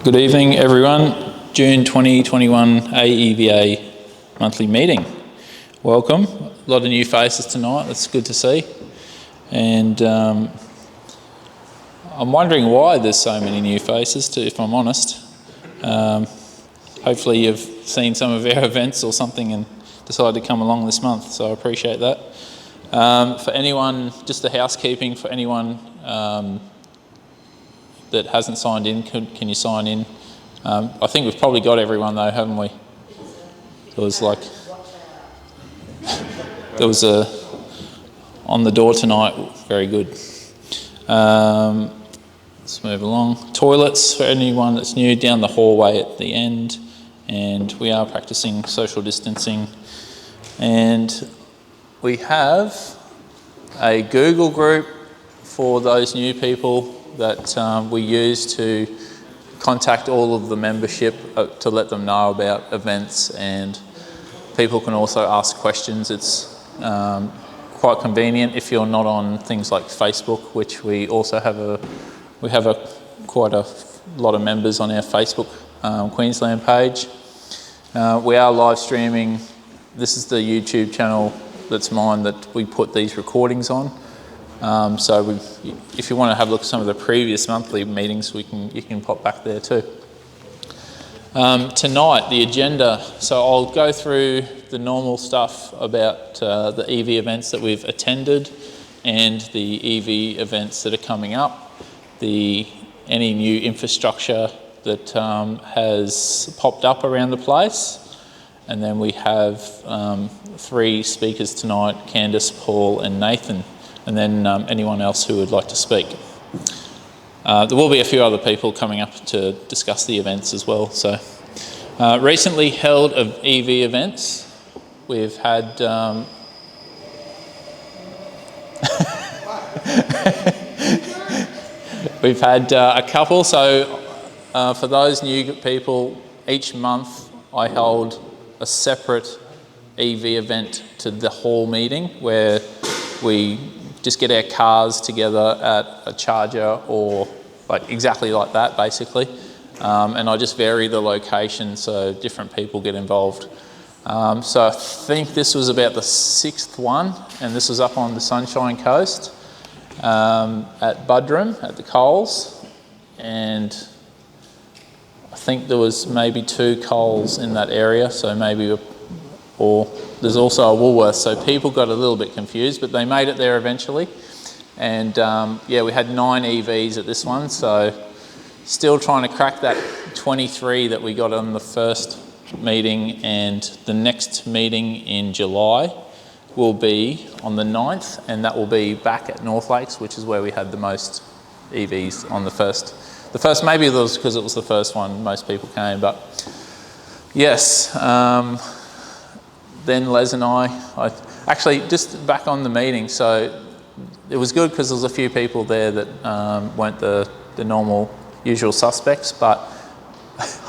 Good evening, everyone. June 2021 AEVA monthly meeting. Welcome. A lot of new faces tonight. That's good to see. And I'm wondering why there's so many new faces, if I'm honest. Hopefully you've seen some of our events or something and decided to come along this month, so I appreciate that. For anyone, just the housekeeping, for anyone that hasn't signed in, can you sign in? I think we've probably got everyone though, haven't we? There was a on the door tonight. Very good. Let's move along. Toilets for anyone that's new, down the hallway at the end, and we are practicing social distancing. And we have a Google group for those new people that we use to contact all of the membership to let them know about events, and people can also ask questions. It's quite convenient if you're not on things like Facebook, which we also have quite a lot of members on our Facebook Queensland page. We are live streaming. This is the YouTube channel that's mine that we put these recordings on. So if you want to have a look at some of the previous monthly meetings, you can pop back there too. Tonight, the agenda. So I'll go through the normal stuff about the EV events that we've attended and the EV events that are coming up, any new infrastructure that has popped up around the place. And then we have 3 speakers tonight, Candice, Paul and Nathan. And then anyone else who would like to speak. There will be a few other people coming up to discuss the events as well. So, recently held of EV events, we've had we've had a couple. So, for those new people, each month I hold a separate EV event to the hall meeting where we just get our cars together at a charger or exactly like that basically. And I just vary the location so different people get involved. So I think this was about the 6th one, and this was up on the Sunshine Coast at Budrum at the Coles. And I think there was maybe 2 Coles in that area, so maybe, or there's also a Woolworths, so people got a little bit confused, but they made it there eventually. And yeah, we had 9 EVs at this one, so still trying to crack that 23 that we got on the first meeting, and the next meeting in July will be on the 9th, and that will be back at North Lakes, which is where we had the most EVs on the first. The first, maybe it was because it was the first one, most people came, but yes. Then Les and I actually just back on the meeting, so it was good because there was a few people there that weren't the normal usual suspects, but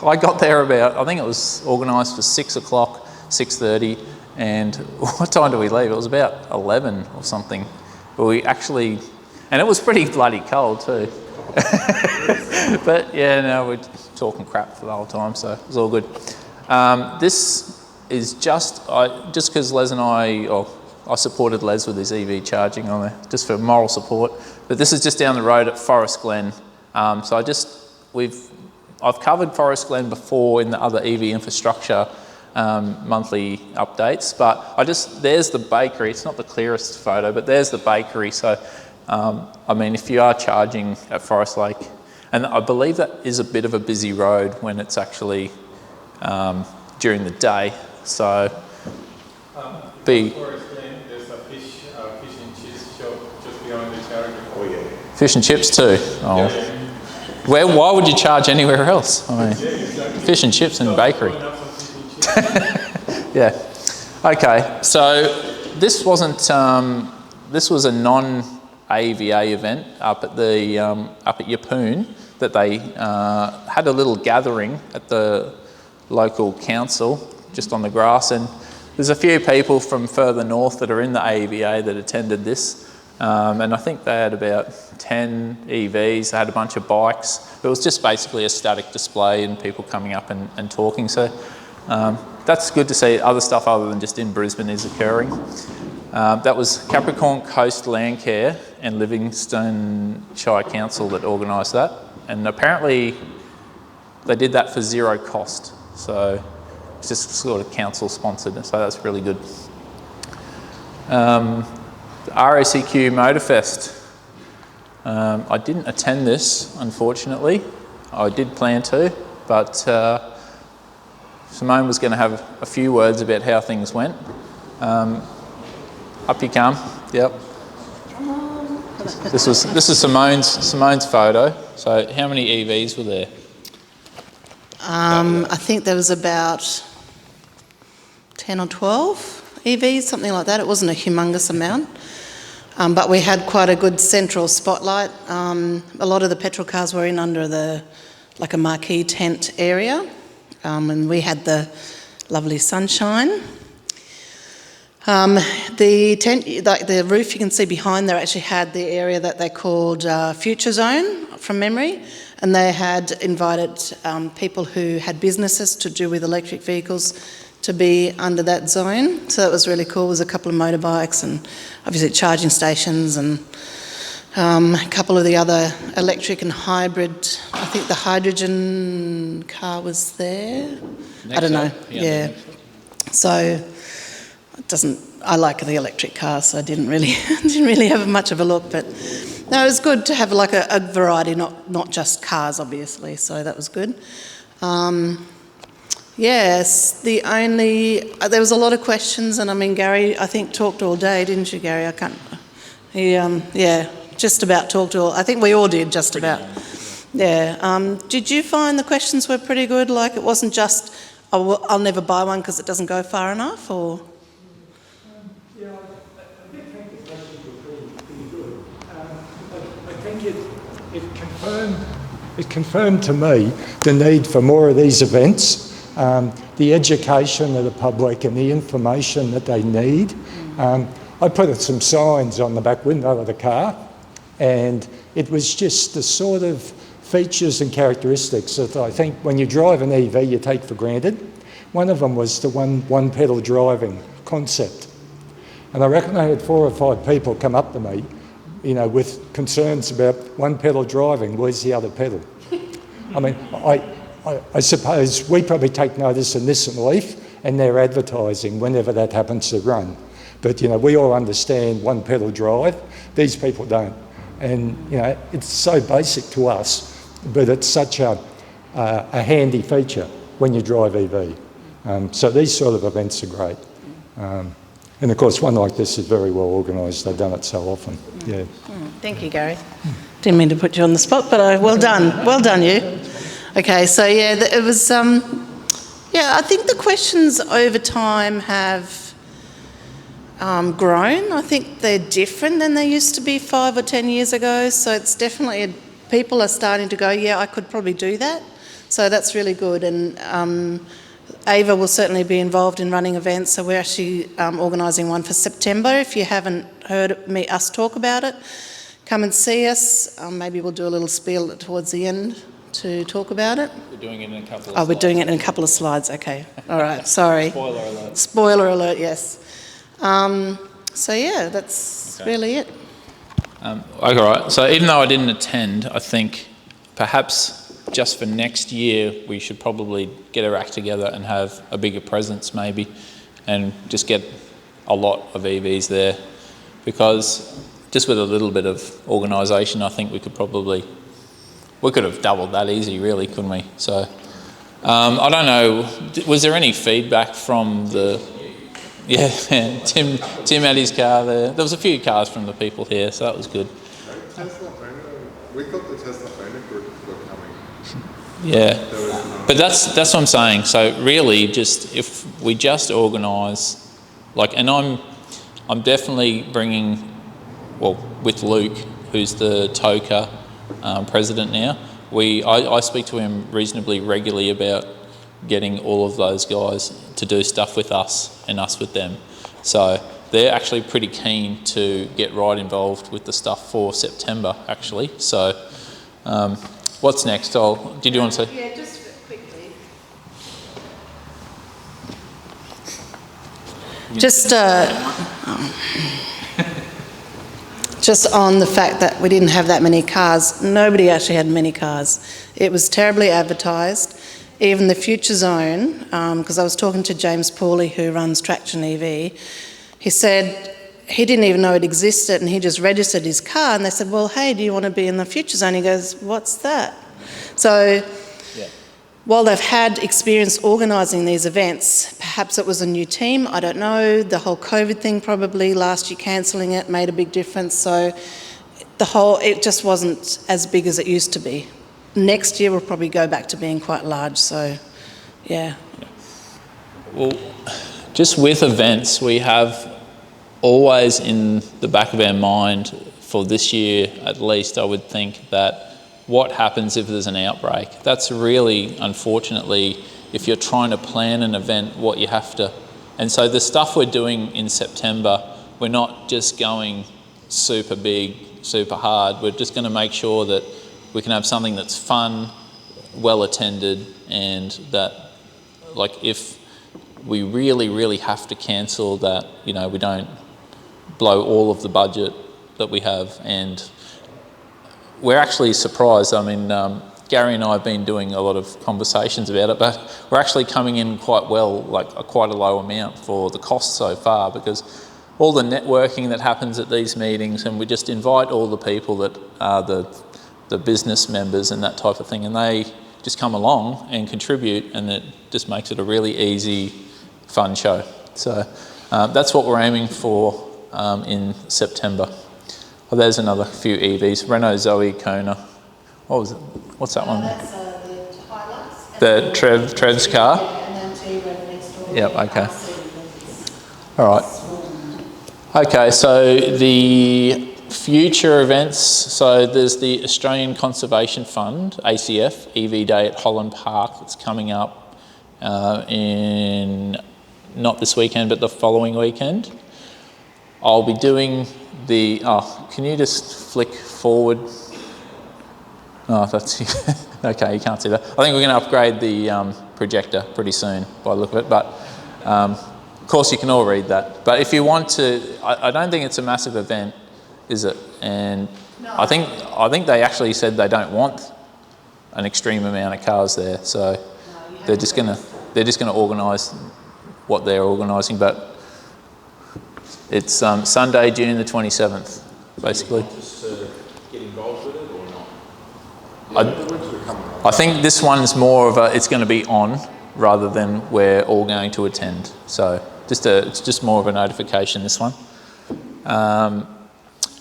I got there about, I think it was organised for 6 o'clock, 6:30, and what time did we leave? It was about 11 or something, but we actually, and it was pretty bloody cold too. But yeah, no, we're talking crap for the whole time, so it was all good. This is just because Les and I supported Les with his EV charging on there, just for moral support. But this is just down the road at Forest Glen. So I've covered Forest Glen before in the other EV infrastructure monthly updates, but there's the bakery. It's not the clearest photo, but there's the bakery. So I mean, if you are charging at Forest Lake, and I believe that is a bit of a busy road when it's actually during the day. So, there's a fish and chips shop just beyond the charger. Oh yeah. Fish and chips too. Oh. Yeah. Why would you charge anywhere else? I mean, exactly. Fish and chips and bakery. Yeah. Okay. So this wasn't. This was a non-AEVA event up at Yeppoon that they had a little gathering at the local council just on the grass, and there's a few people from further north that are in the AEVA that attended this. And I think they had about 10 EVs, they had a bunch of bikes. It was just basically a static display and people coming up and talking. So that's good to see other stuff other than just in Brisbane is occurring. That was Capricorn Coast Landcare and Livingstone Shire Council that organised that. And apparently they did that for zero cost. So it's just sort of council sponsored, so that's really good. The RACQ Motorfest. I didn't attend this, unfortunately. I did plan to, but Simone was going to have a few words about how things went. Up you come. Yep. This is Simone's photo. So how many EVs were there? I think there was about 10 or 12 EVs, something like that. It wasn't a humongous amount. But we had quite a good central spotlight. A lot of the petrol cars were in under like a marquee tent area. And we had the lovely sunshine. The tent, like the roof you can see behind there, actually had the area that they called Future Zone from memory, and they had invited people who had businesses to do with electric vehicles to be under that zone. So that was really cool. There was a couple of motorbikes and obviously charging stations and a couple of the other electric and hybrid. I think the hydrogen car was there. I don't know. Yeah. So it doesn't. I like the electric car, so I didn't really have much of a look. But no, it was good to have like a variety, not just cars, obviously. So that was good. Yes, there was a lot of questions, and I mean Gary, I think talked all day, didn't you, Gary? I can't. He just about talked all. I think we all did just about. Yeah. Did you find the questions were pretty good? Like it wasn't just, oh, I'll never buy one because it doesn't go far enough, or? Yeah, I think the questions were pretty good. I think it confirmed to me the need for more of these events, the education of the public and the information that they need. I put some signs on the back window of the car, and it was just the sort of features and characteristics that I think when you drive an EV you take for granted. One of them was the one pedal driving concept. And I reckon I had 4 or 5 people come up to me, with concerns about one pedal driving, where's the other pedal? I mean, I suppose we probably take notice in this and Leaf and their advertising whenever that happens to run. But, we all understand one pedal drive. These people don't. And, it's so basic to us, but it's such a handy feature when you drive EV. So these sort of events are great. And of course, one like this is very well organised. They've done it so often. Yeah. Thank you, Gary. Didn't mean to put you on the spot, but well done, you. Okay, so yeah, it was. I think the questions over time have grown. I think they're different than they used to be 5 or 10 years ago. So it's definitely people are starting to go, yeah, I could probably do that. So that's really good. And AEVA will certainly be involved in running events, so we're actually organising one for September. If you haven't heard us talk about it, come and see us. Maybe we'll do a little spiel towards the end to talk about it. We're doing it in a couple of slides. Oh, we're doing it in a couple of slides, okay. All right, sorry. Spoiler alert. Spoiler alert, yes. So yeah, that's really it. All right, so even though I didn't attend, I think perhaps just for next year, we should probably get our act together and have a bigger presence maybe, and just get a lot of EVs there, because just with a little bit of organisation, I think we could have doubled that easy really, couldn't we? So, I don't know, was there any feedback from Tim had his car there. There was a few cars from the people here, so that was good. We thought the Tesla owner group were coming. Yeah, but that's what I'm saying. So really, just if we just organise, and I'm definitely bringing, with Luke, who's the TOCA president now. I speak to him reasonably regularly about getting all of those guys to do stuff with us and us with them. So they're actually pretty keen to get right involved with the stuff for September, actually. So what's next? Did you want to say? Yeah, just quickly. Just on the fact that we didn't have that many cars. Nobody actually had many cars. It was terribly advertised. Even the Future Zone, because I was talking to James Pooley, who runs Traction EV, he said he didn't even know it existed, and he just registered his car, and they said, well, hey, do you want to be in the Future Zone? He goes, what's that? So while they've had experience organising these events, perhaps it was a new team, I don't know. The whole COVID thing probably, last year cancelling it made a big difference. So it just wasn't as big as it used to be. Next year we'll probably go back to being quite large, so yeah. Well, just with events, we have always in the back of our mind, for this year at least, I would think that what happens if there's an outbreak? That's really, unfortunately, if you're trying to plan an event, what you have to. And so the stuff we're doing in September, we're not just going super big, super hard. We're just going to make sure that we can have something that's fun, well attended, and that, like, if we really, really have to cancel, that, you know, we don't blow all of the budget that we have. And we're actually surprised. I mean, Gary and I have been doing a lot of conversations about it, but we're actually coming in quite well, like quite a low amount for the cost so far, because all the networking that happens at these meetings, and we just invite all the people that are the business members and that type of thing, and they just come along and contribute, and it just makes it a really easy, fun show. So that's what we're aiming for in September. Oh, there's another few EVs. Renault Zoe, Kona. What was it? What's that one? That's the Hilux. The Trev's car? And then T-Rev next door. Yep, okay. All right. Okay, so the future events, so there's the Australian Conservation Fund, ACF, EV Day at Holland Park. It's coming up in, not this weekend, but the following weekend. I'll be doing the, can you just flick forward? Oh, that's, okay, you can't see that. I think we're going to upgrade the projector pretty soon by the look of it, but of course you can all read that. But if you want to, I don't think it's a massive event, is it? And no. I think they actually said they don't want an extreme amount of cars there, so no, they're just going to organise what they're organising, but it's Sunday, June the 27th, basically. Just get involved with it or not? I think this one's more of a, it's going to be on rather than we're all going to attend. So it's just more of a notification, this one.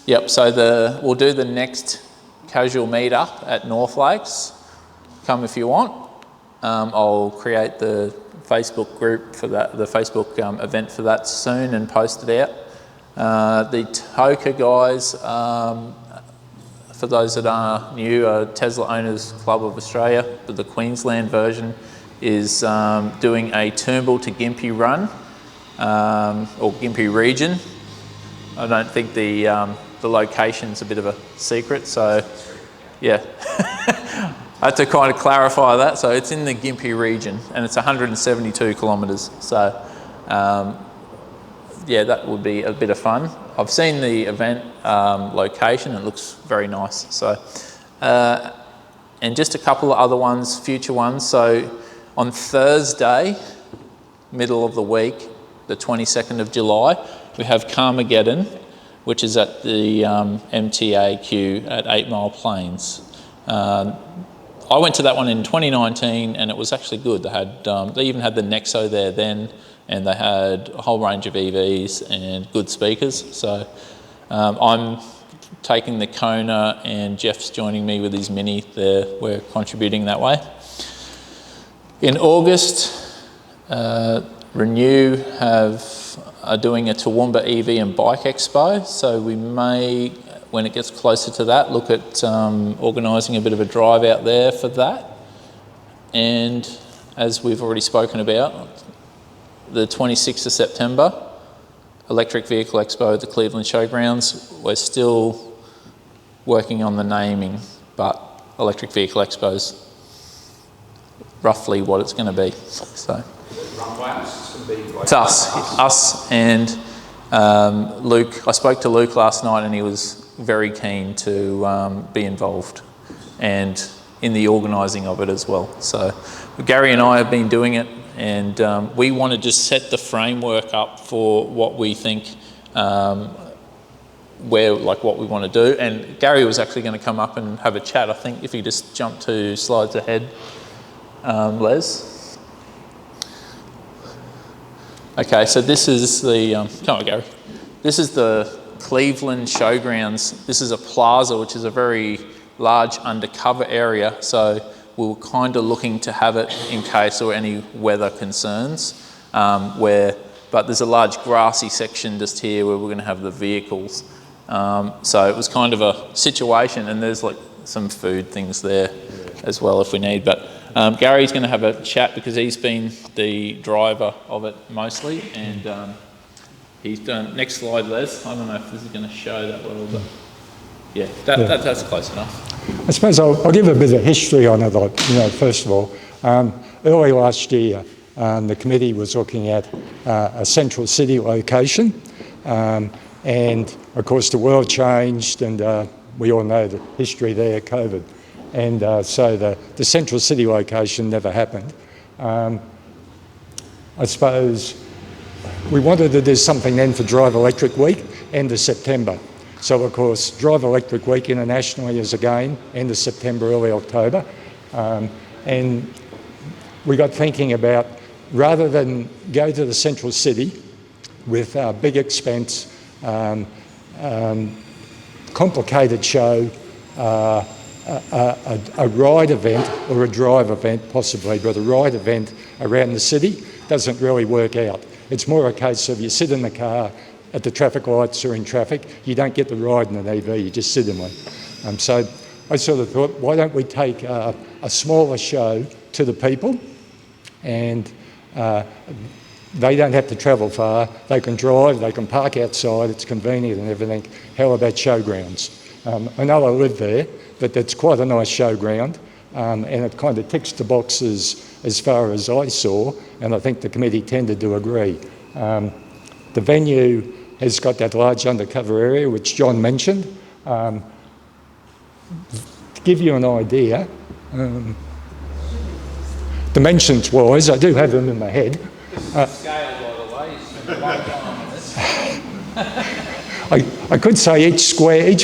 Yep, so we'll do the next casual meet-up at North Lakes. Come if you want. I'll create the Facebook group for that, the Facebook event for that soon, and post it out. The Toka guys, for those that are new, Tesla Owners Club of Australia, but the Queensland version is doing a Toombul to Gympie run, or Gympie region. I don't think the location's a bit of a secret, so yeah. I had to kind of clarify that. So it's in the Gympie region and it's 172 kilometres. So yeah, that would be a bit of fun. I've seen the event location, it looks very nice. So, and just a couple of other ones, future ones. So on Thursday, middle of the week, the 22nd of July, we have Carmageddon, which is at the MTAQ at 8 Mile Plains. I went to that one in 2019 and it was actually good. They had, they even had the Nexo there then, and they had a whole range of EVs and good speakers. So I'm taking the Kona and Jeff's joining me with his Mini there. We're contributing that way. In August, Renew are doing a Toowoomba EV and Bike Expo. So we may, when it gets closer to that, look at organising a bit of a drive out there for that. And as we've already spoken about, the 26th of September, Electric Vehicle Expo at the Cleveland Showgrounds. We're still working on the naming, but Electric Vehicle Expo's roughly what it's going to be. So it's us and Luke. I spoke to Luke last night, and he was very keen to be involved and in the organising of it as well. So Gary and I have been doing it, and we want to just set the framework up for what we think, what we want to do. And Gary was actually going to come up and have a chat. I think if you just jump 2 slides ahead, Les. Okay, so this is the, come on Gary. This is the Cleveland Showgrounds. This is a plaza, which is a very large undercover area. So we were kind of looking to have it in case there were any weather concerns, but there's a large grassy section just here where we're going to have the vehicles. So it was kind of a situation, and there's like some food things there as well if we need. But Gary's going to have a chat because he's been the driver of it mostly, and he's done. Next slide, Les. I don't know if this is going to show that well, but yeah, that's close enough. I suppose I'll give a bit of history on it. First of all, early last year, the committee was looking at a central city location, and of course the world changed, and we all know the history there, COVID, and so the central city location never happened. I suppose we wanted to do something then for Drive Electric Week, end of September. So of course, Drive Electric Week internationally is again end of September, early October. And we got thinking about, rather than go to the central city with big expense, complicated show, a ride event or a drive event possibly, but a ride event around the city doesn't really work out. It's more a case of you sit in the car at the traffic lights or in traffic, you don't get the ride in an EV, you just sit in one. So I sort of thought, why don't we take a smaller show to the people, and they don't have to travel far, they can drive, they can park outside, it's convenient and everything. How about showgrounds? I know I live there, but it's quite a nice showground, and it kind of ticks the boxes as far as I saw, and I think the committee tended to agree. The venue has got that large undercover area, which John mentioned. To give you an idea, dimensions-wise, I do have them in my head. Scale, by the way. I could say each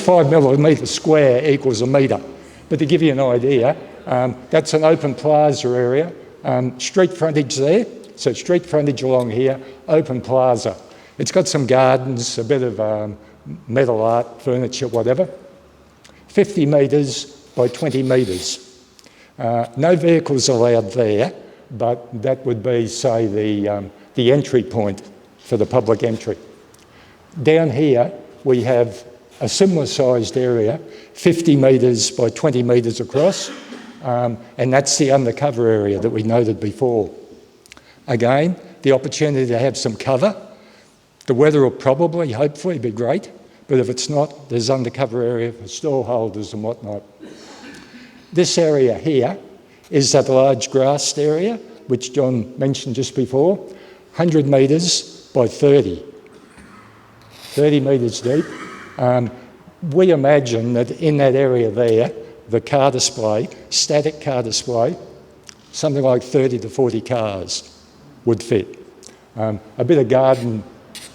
5 millimetre square equals a metre, but to give you an idea, that's an open plaza area, street frontage there, so street frontage along here, open plaza. It's got some gardens, a bit of metal art, furniture, whatever. 50 metres by 20 metres. No vehicles allowed there, but that would be, say, the entry point for the public entry. Down here, we have a similar sized area, 50 metres by 20 metres across, and that's the undercover area that we noted before. Again, the opportunity to have some cover. The weather will probably, hopefully, be great, but if it's not, there's undercover area for stall holders and whatnot. This area here is that large grassed area, which John mentioned just before, 100 metres by 30 metres deep. We imagine that in that area there, the car display, static car display, something like 30 to 40 cars would fit. A bit of garden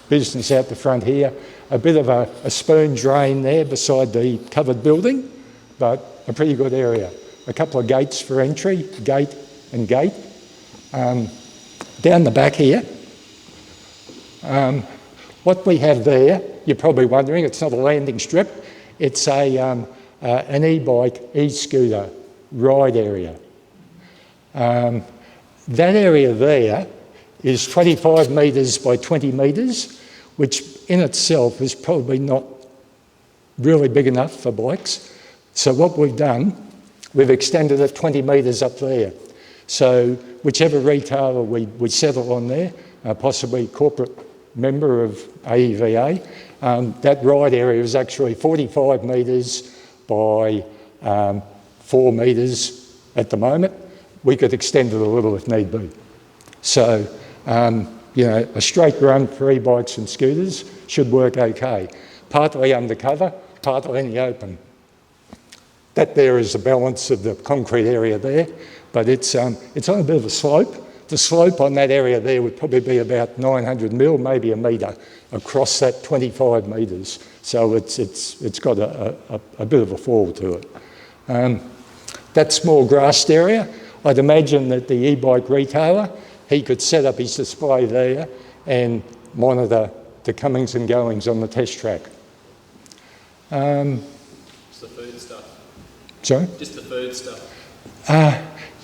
business out the front here, a bit of a spoon drain there beside the covered building, but a pretty good area. A couple of gates for entry, gate and gate. Down the back here, what we have there, you're probably wondering, it's not a landing strip, it's an e-bike, e-scooter ride area. That area there is 25 metres by 20 metres, which in itself is probably not really big enough for bikes. So what we've done, we've extended it 20 metres up there. So whichever retailer we settle on there, possibly corporate member of AEVA. That ride area is actually 45 metres by 4 metres at the moment. We could extend it a little if need be. So, you know, a straight run for e-bikes and scooters should work okay. Partly undercover, partly in the open. That there is the balance of the concrete area there, but it's on a bit of a slope. The slope on that area there would probably be about 900 mil, maybe a metre, across that 25 metres. So it's got a bit of a fall to it. That small grassed area, I'd imagine that the e-bike retailer, he could set up his display there and monitor the comings and goings on the test track. Just the food stuff. Sorry? Just the food stuff.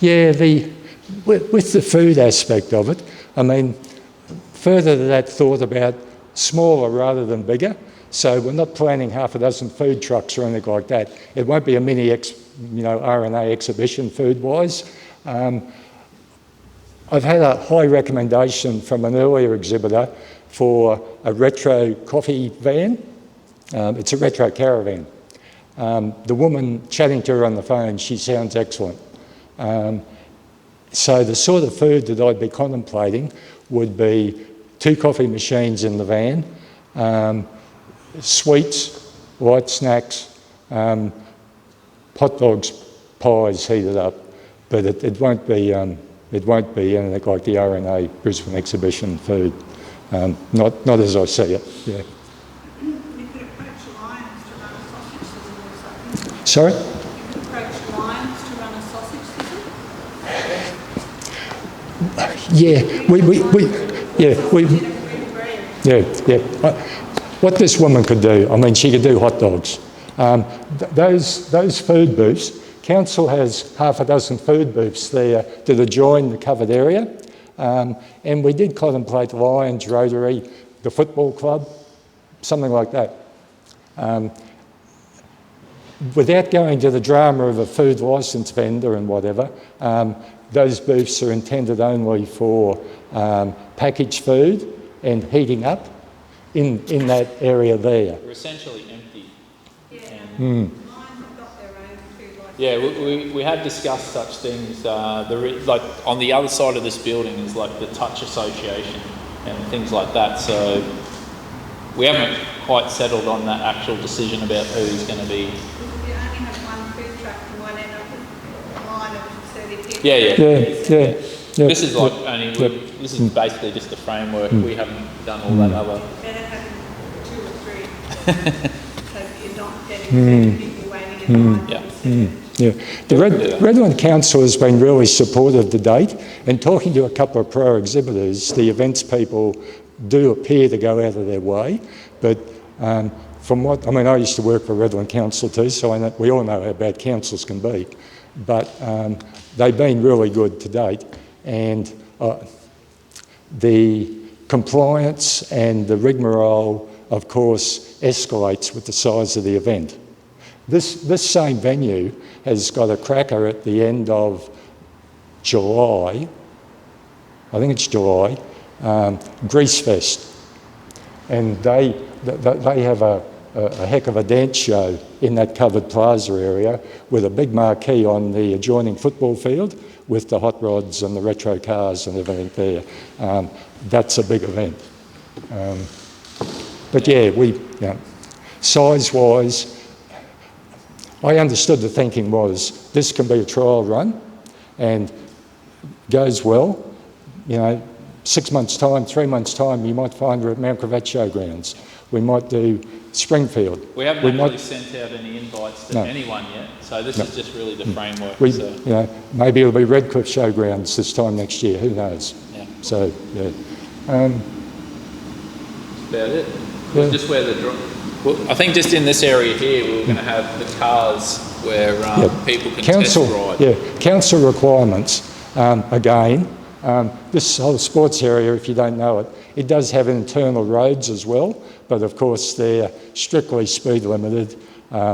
Yeah, with the food aspect of it, I mean, further to that thought about smaller rather than bigger. So we're not planning half a dozen food trucks or anything like that. It won't be a mini RNA exhibition food-wise. I've had a high recommendation from an earlier exhibitor for a retro coffee van. It's a retro caravan. The woman chatting to her on the phone, she sounds excellent. So the sort of food that I'd be contemplating would be 2 coffee machines in the van, sweets, light snacks, hot dogs, pies heated up, but it won't be anything like the RNA Brisbane exhibition food. Not as I see it. Yeah. You could approach Lions to run a sausage sizzle or something. Sorry? You could approach Lions to run a sausage sizzle. What this woman could do, I mean, she could do hot dogs. Those food booths, council has half a dozen food booths there that adjoin the covered area, and we did contemplate Lions, Rotary, the football club, something like that. Without going to the drama of a food licence vendor and whatever, those booths are intended only for packaged food and heating up in that area there. They're essentially empty. Lions have got their own food licence. Yeah, we had discussed such things. Like on the other side of this building is like the Touch Association and things like that. So we haven't quite settled on that actual decision about who's going to be. You only have one food truck and one end of a line of 30 people. Yeah. This is like this is Mm. basically just the framework. We haven't done all that other. Better having 2 or 3 so that you're not getting 30 people waiting in line. Yeah, the Redland Council has been really supportive to date, and talking to a couple of pro exhibitors, the events people do appear to go out of their way, but from what, I mean, I used to work for Redland Council too, so I know, we all know how bad councils can be, but they've been really good to date, and the compliance and the rigmarole, of course, escalates with the size of the event. This same venue has got a cracker at the end of July, I think it's July, Grease Fest, and they have a heck of a dance show in that covered plaza area with a big marquee on the adjoining football field with the hot rods and the retro cars and everything there. That's a big event. But yeah, size-wise, I understood the thinking was this can be a trial run and goes well, 6 months' time, 3 months' time, you might find we're at Mount Gravatt Showgrounds. We might do Springfield. We haven't actually sent out any invites to anyone yet, so this is just really the framework. Maybe it'll be Redcliffe Showgrounds this time next year, who knows? Yeah. So, yeah. That's about it. Yeah. Just where I think just in this area here, we're going to have the cars where people can test ride. Yeah, council requirements, again, this whole sports area, if you don't know it, it does have internal roads as well, but of course they're strictly speed limited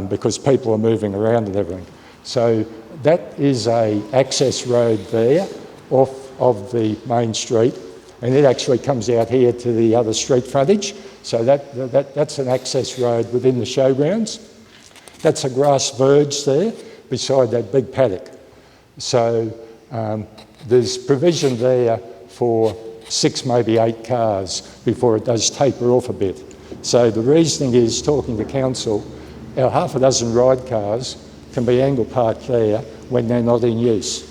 because people are moving around and everything. So that is a access road there off of the main street, and it actually comes out here to the other street frontage. So that's an access road within the showgrounds. That's a grass verge there beside that big paddock. So there's provision there for 6, maybe 8 cars before it does taper off a bit. So the reasoning is, talking to council, our half a dozen ride cars can be angle parked there when they're not in use,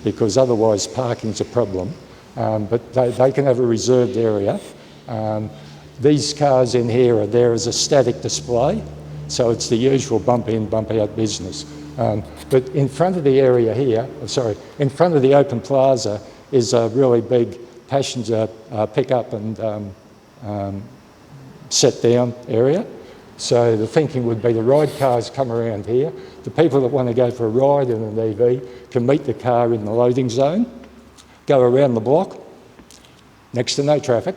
because otherwise parking's a problem. But they can have a reserved area. These cars in here are there as a static display, so it's the usual bump in, bump out business. But in front of the area here, in front of the open plaza is a really big passenger pick-up and set down area. So the thinking would be the ride cars come around here. The people that want to go for a ride in an EV can meet the car in the loading zone, go around the block, next to no traffic.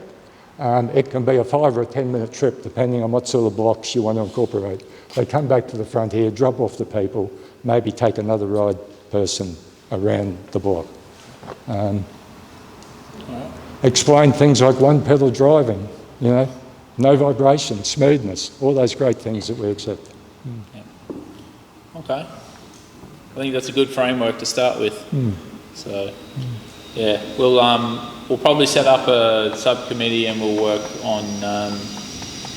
It can be a 5 or a 10-minute trip, depending on what sort of blocks you want to incorporate. They come back to the front here, drop off the people, maybe take another ride person around the block. Explain things like one pedal driving, you know, no vibration, smoothness, all those great things that we accept. Yeah. Okay. I think that's a good framework to start with. So, yeah, we'll probably set up a subcommittee and we'll work on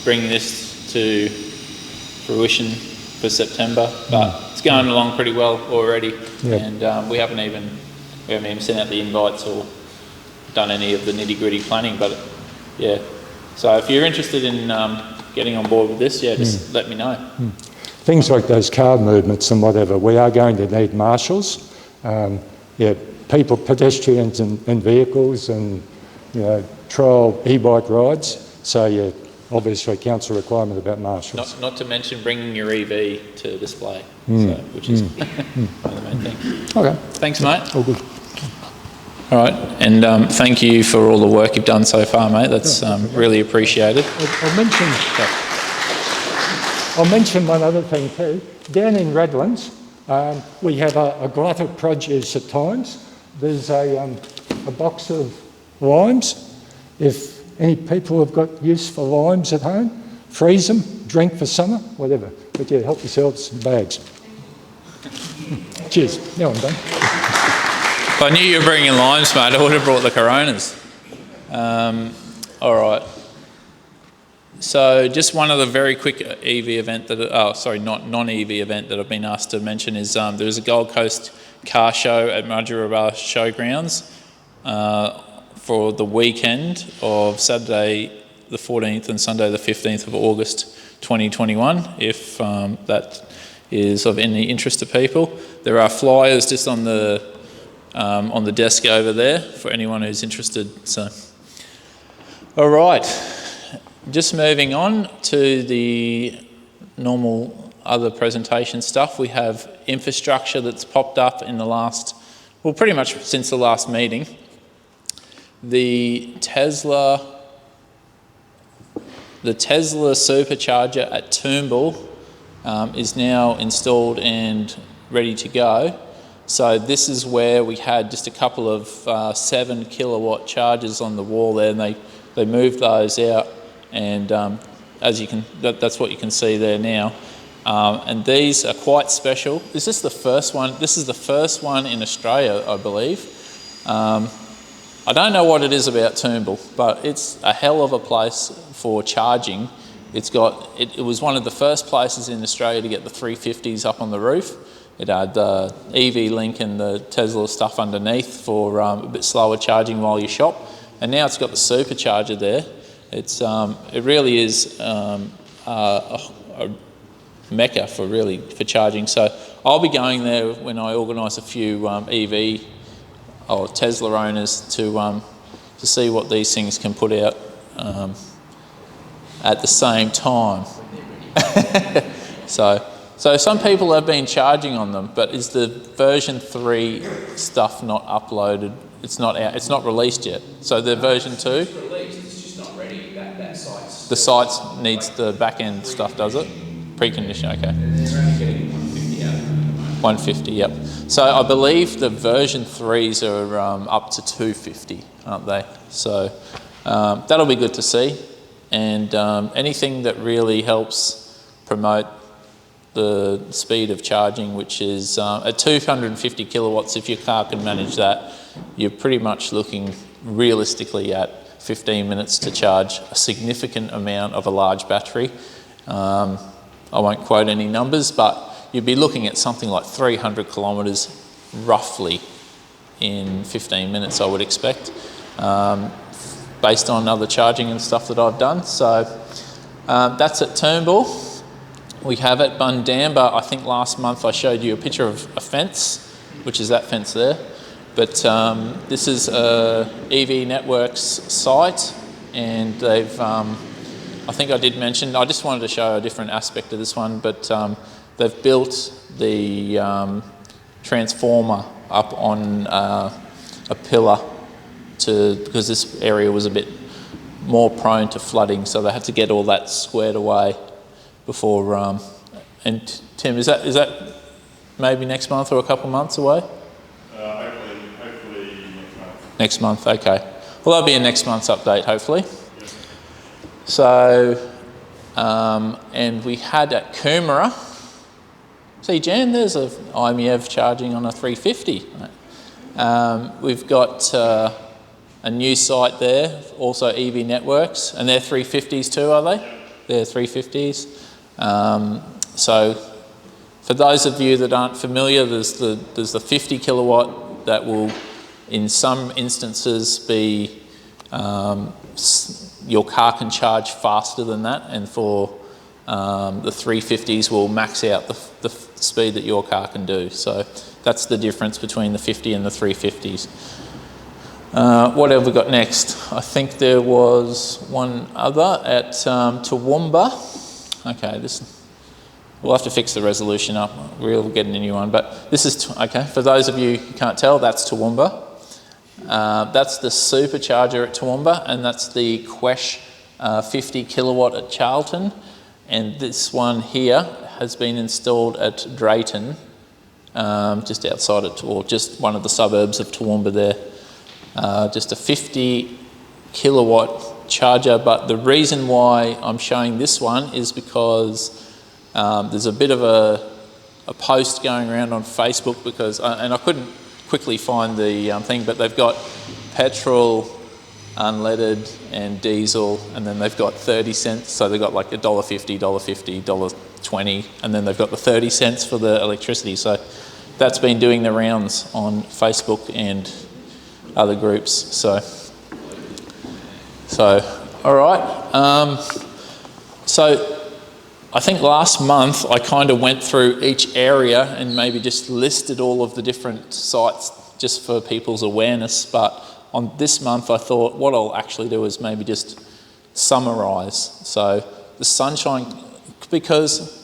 bringing this to fruition for September. But it's going along pretty well already, and we haven't even sent out the invites or done any of the nitty-gritty planning. But yeah, so if you're interested in getting on board with this, just let me know. Things like those car movements and whatever, we are going to need marshals. People, pedestrians and vehicles, and trial e-bike rides. So obviously council requirement about marshals. Not to mention bringing your EV to display, which is one of the main things. Okay. Thanks, mate. All good. All right, and thank you for all the work you've done so far, mate. That's really appreciated. I'll mention one other thing too. Down in Redlands, we have a glut of produce at times. There's a box of limes. If any people have got use for limes at home, freeze them, drink for summer, whatever. But yeah, help yourselves, some bags. Cheers. Now I'm done. If I knew you were bringing limes, mate, I would have brought the Coronas. All right. So just one other very quick EV event non-EV event that I've been asked to mention is there's a Gold Coast car show at Marjarabah Showgrounds for the weekend of Saturday the 14th and Sunday the 15th of August 2021, if that is of any interest to people. There are flyers just on the desk over there for anyone who's interested. So, all right. Just moving on to the normal other presentation stuff, we have infrastructure that's popped up in the last, pretty much since the last meeting. The Tesla supercharger at Toombul is now installed and ready to go. So this is where we had just a couple of 7 kilowatt chargers on the wall there, and they moved those out. And as you can, that's what you can see there now. And these are quite special. Is this the first one? This is the first one in Australia, I believe. I don't know what it is about Toombul, but it's a hell of a place for charging. It was one of the first places in Australia to get the 350s up on the roof. It had the EV Link and the Tesla stuff underneath for a bit slower charging while you shop. And now it's got the supercharger there. It really is a mecca for charging. So I'll be going there when I organise a few EV or Tesla owners to see what these things can put out at the same time. So some people have been charging on them, but is the version 3 stuff not uploaded? It's not out. It's not released yet. So the version 2. The site needs the back-end stuff, does it? Precondition, okay. 150, yep. So I believe the version 3s are up to 250, aren't they? So that'll be good to see. And anything that really helps promote the speed of charging, which is at 250 kilowatts, if your car can manage that, you're pretty much looking realistically at 15 minutes to charge a significant amount of a large battery. I won't quote any numbers, but you'd be looking at something like 300 kilometres roughly in 15 minutes, I would expect, based on other charging and stuff that I've done. So that's at Turnbull. We have at Bundamba, I think last month I showed you a picture of a fence, which is that fence there. But this is EV Networks site, and they've, I think I did mention, I just wanted to show a different aspect of this one, but they've built the transformer up on a pillar because this area was a bit more prone to flooding, so they had to get all that squared away before. And Tim, is that maybe next month or a couple of months away? Hopefully Next month, okay. Well, that'll be a next month's update, hopefully. So, and we had at Coomera, see Jan, there's a IMEV charging on a 350. We've got a new site there, also EV Networks, and they're 350s too, are they? They're 350s. So, for those of you that aren't familiar, there's the 50 kilowatt that will, in some instances, be your car can charge faster than that, and for the 350s will max out the speed that your car can do. So that's the difference between the 50 and the 350s. What have we got next? I think there was one other at Toowoomba. Okay, we'll have to fix the resolution up. We'll get a new one, but this is, okay, for those of you who can't tell, that's Toowoomba. That's the supercharger at Toowoomba, and that's the Quesh 50 kilowatt at Charlton. And this one here has been installed at Drayton, just outside it, or just one of the suburbs of Toowoomba there. Just a 50 kilowatt charger, but the reason why I'm showing this one is because there's a bit of a post going around on Facebook because, and I couldn't quickly find the thing, but they've got petrol, unleaded and diesel, and then they've got 30 cents, so they've got like $1.50, $1.50, $1.20, and then they've got the 30 cents for the electricity. So that's been doing the rounds on Facebook and other groups. So all right. So I think last month I kind of went through each area and maybe just listed all of the different sites just for people's awareness, but on this month I thought what I'll actually do is maybe just summarise. So the Sunshine, because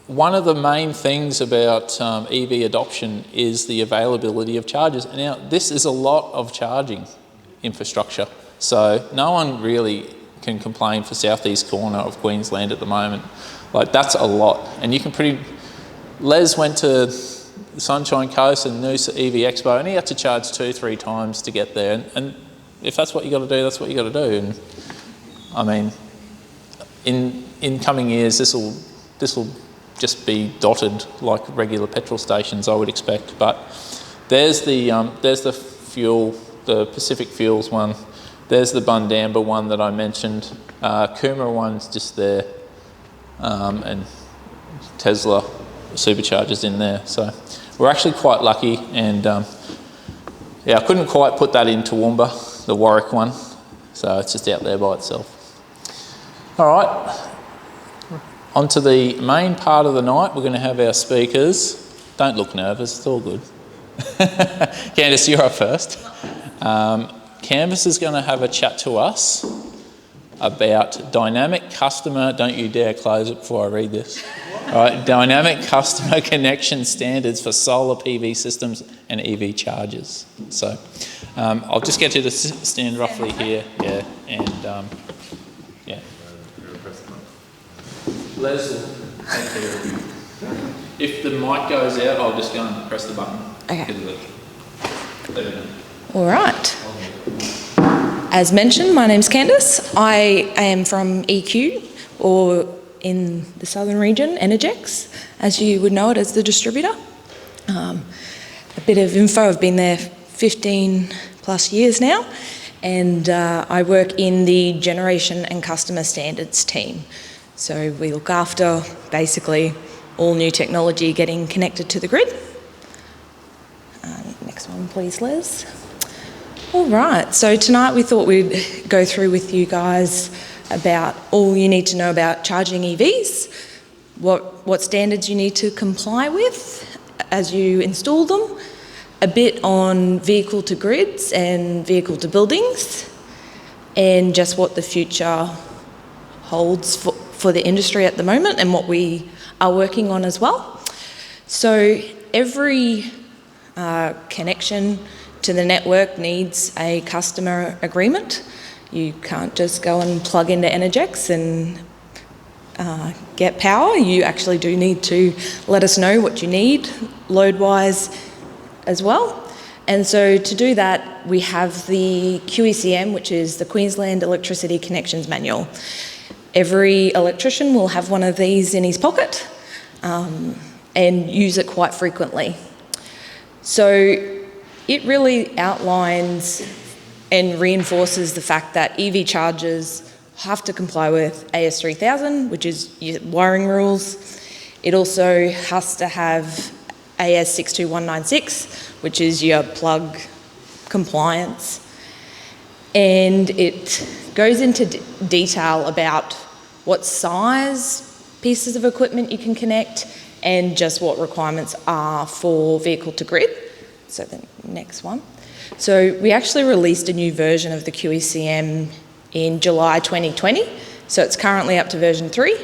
one of the main things about EV adoption is the availability of chargers. Now this is a lot of charging infrastructure, so no one really can complain for southeast corner of Queensland at the moment. Like that's a lot, and you can Les went to the Sunshine Coast and Noosa EV Expo, and he had to charge 2-3 times to get there. And if that's what you got to do, that's what you got to do. And I mean, in coming years, this will just be dotted like regular petrol stations, I would expect. But there's the fuel, the Pacific Fuels one. There's the Bundamba one that I mentioned. Coomera one's just there, and Tesla superchargers in there. So we're actually quite lucky, and yeah, I couldn't quite put that in Toowoomba, the Warwick one, so it's just out there by itself. All right, on to the main part of the night. We're going to have our speakers. Don't look nervous, it's all good. Candice, you're up first. Canvas is going to have a chat to us about dynamic customer, don't you dare close it before I read this. All right, dynamic customer connection standards for solar PV systems and EV chargers. So I'll just get you to stand roughly here, yeah, and yeah. Les will take care of you. If the mic goes out, I'll just go and press the button. Okay. There we go. All right. As mentioned, my name's Candice. I am from EQ, or in the southern region, Energex, as you would know it as the distributor. A bit of info, I've been there 15 plus years now, and I work in the generation and customer standards team. So we look after basically all new technology getting connected to the grid. Next one, please, Les. All right, so tonight we thought we'd go through with you guys about all you need to know about charging EVs, what standards you need to comply with as you install them, a bit on vehicle to grids and vehicle to buildings, and just what the future holds for the industry at the moment and what we are working on as well. So every connection to the network needs a customer agreement. You can't just go and plug into Energex and get power. You actually do need to let us know what you need, load-wise as well. And so to do that, we have the QECM, which is the Queensland Electricity Connections Manual. Every electrician will have one of these in his pocket and use it quite frequently. So it really outlines and reinforces the fact that EV chargers have to comply with AS3000, which is your wiring rules. It also has to have AS62196, which is your plug compliance. And it goes into detail about what size pieces of equipment you can connect and just what requirements are for vehicle to grid. So the next one. So we actually released a new version of the QECM in July 2020. So it's currently up to version 3.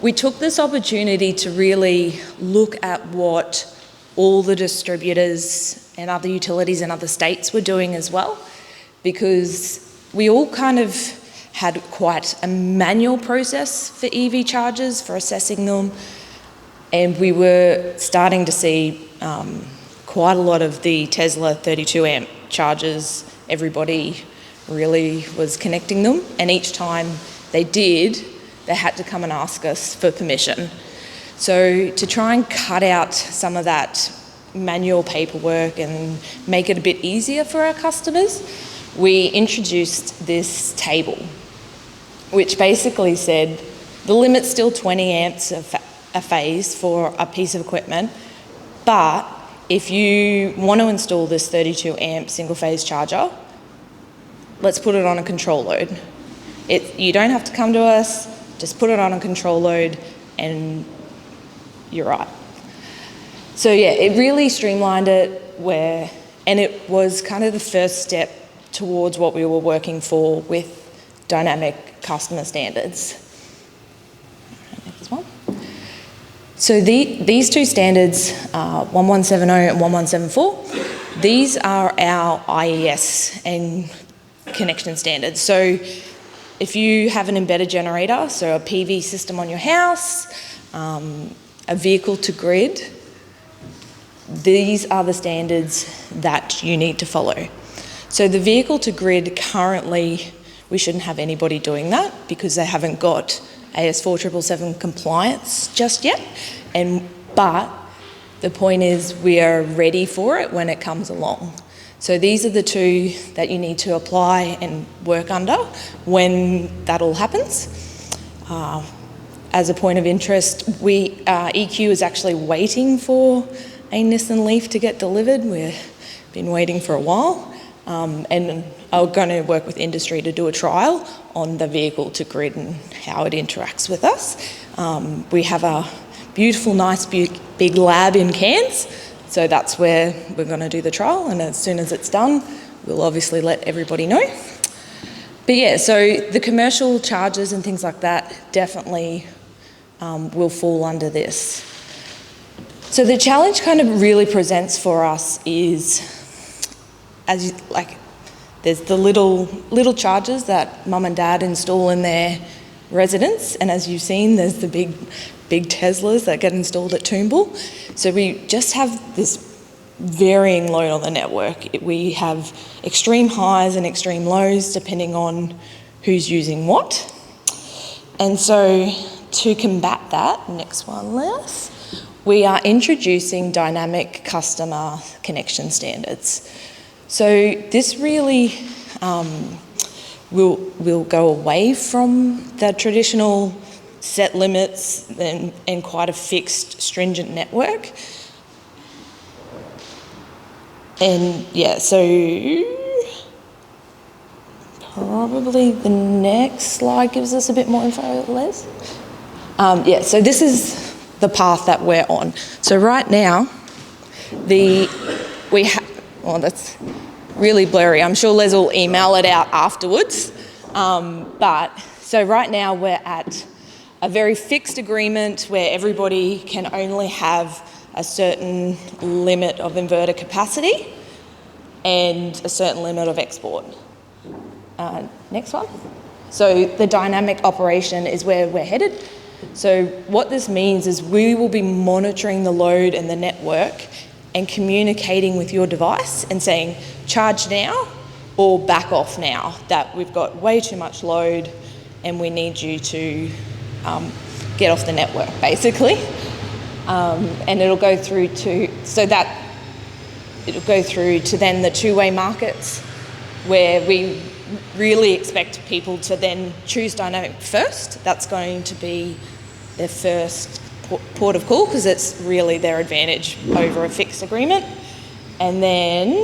We took this opportunity to really look at what all the distributors and other utilities in other states were doing as well, because we all kind of had quite a manual process for EV chargers, for assessing them, and we were starting to see quite a lot of the Tesla 32 amp chargers. Everybody really was connecting them, and each time they did, they had to come and ask us for permission. So to try and cut out some of that manual paperwork and make it a bit easier for our customers, we introduced this table, which basically said the limit's still 20 amps a phase for a piece of equipment, but if you want to install this 32 amp single phase charger, let's put it on a control load. You don't have to come to us, just put it on a control load and you're right. So yeah, it really streamlined it and it was kind of the first step towards what we were working for with dynamic customer standards. Next one. So these two standards, 1170 and 1174, these are our IES and connection standards. So if you have an embedded generator, so a PV system on your house, a vehicle to grid, these are the standards that you need to follow. So the vehicle to grid currently, we shouldn't have anybody doing that because they haven't got AS4777 compliance just yet. But the point is we are ready for it when it comes along. So these are the two that you need to apply and work under when that all happens. As a point of interest, EQ is actually waiting for a Nissan Leaf to get delivered. We've been waiting for a while. And I'm going to work with industry to do a trial on the vehicle to grid and how it interacts with us. We have a beautiful, nice, big lab in Cairns, so that's where we're going to do the trial, and as soon as it's done, we'll obviously let everybody know. But yeah, so the commercial charges and things like that definitely will fall under this. So the challenge kind of really presents for us is, there's the little chargers that mum and dad install in their residents, and as you've seen, there's the big Teslas that get installed at Toombul. So we just have this varying load on the network. We have extreme highs and extreme lows depending on who's using what. And so to combat that, next one, Les, we are introducing dynamic customer connection standards. So this really will go away from the traditional set limits and quite a fixed, stringent network. And yeah, so probably the next slide gives us a bit more info, Les. Yeah, so this is the path that we're on. So right now, well, that's really blurry. I'm sure Les will email it out afterwards. So right now we're at a very fixed agreement where everybody can only have a certain limit of inverter capacity and a certain limit of export. Next one. So the dynamic operation is where we're headed. So what this means is we will be monitoring the load and the network and communicating with your device and saying, charge now or back off now, that we've got way too much load and we need you to get off the network, basically. And it'll go through to, it'll go through to then the two-way markets, where we really expect people to then choose dynamic first. That's going to be their first port of call, because it's really their advantage over a fixed agreement. And then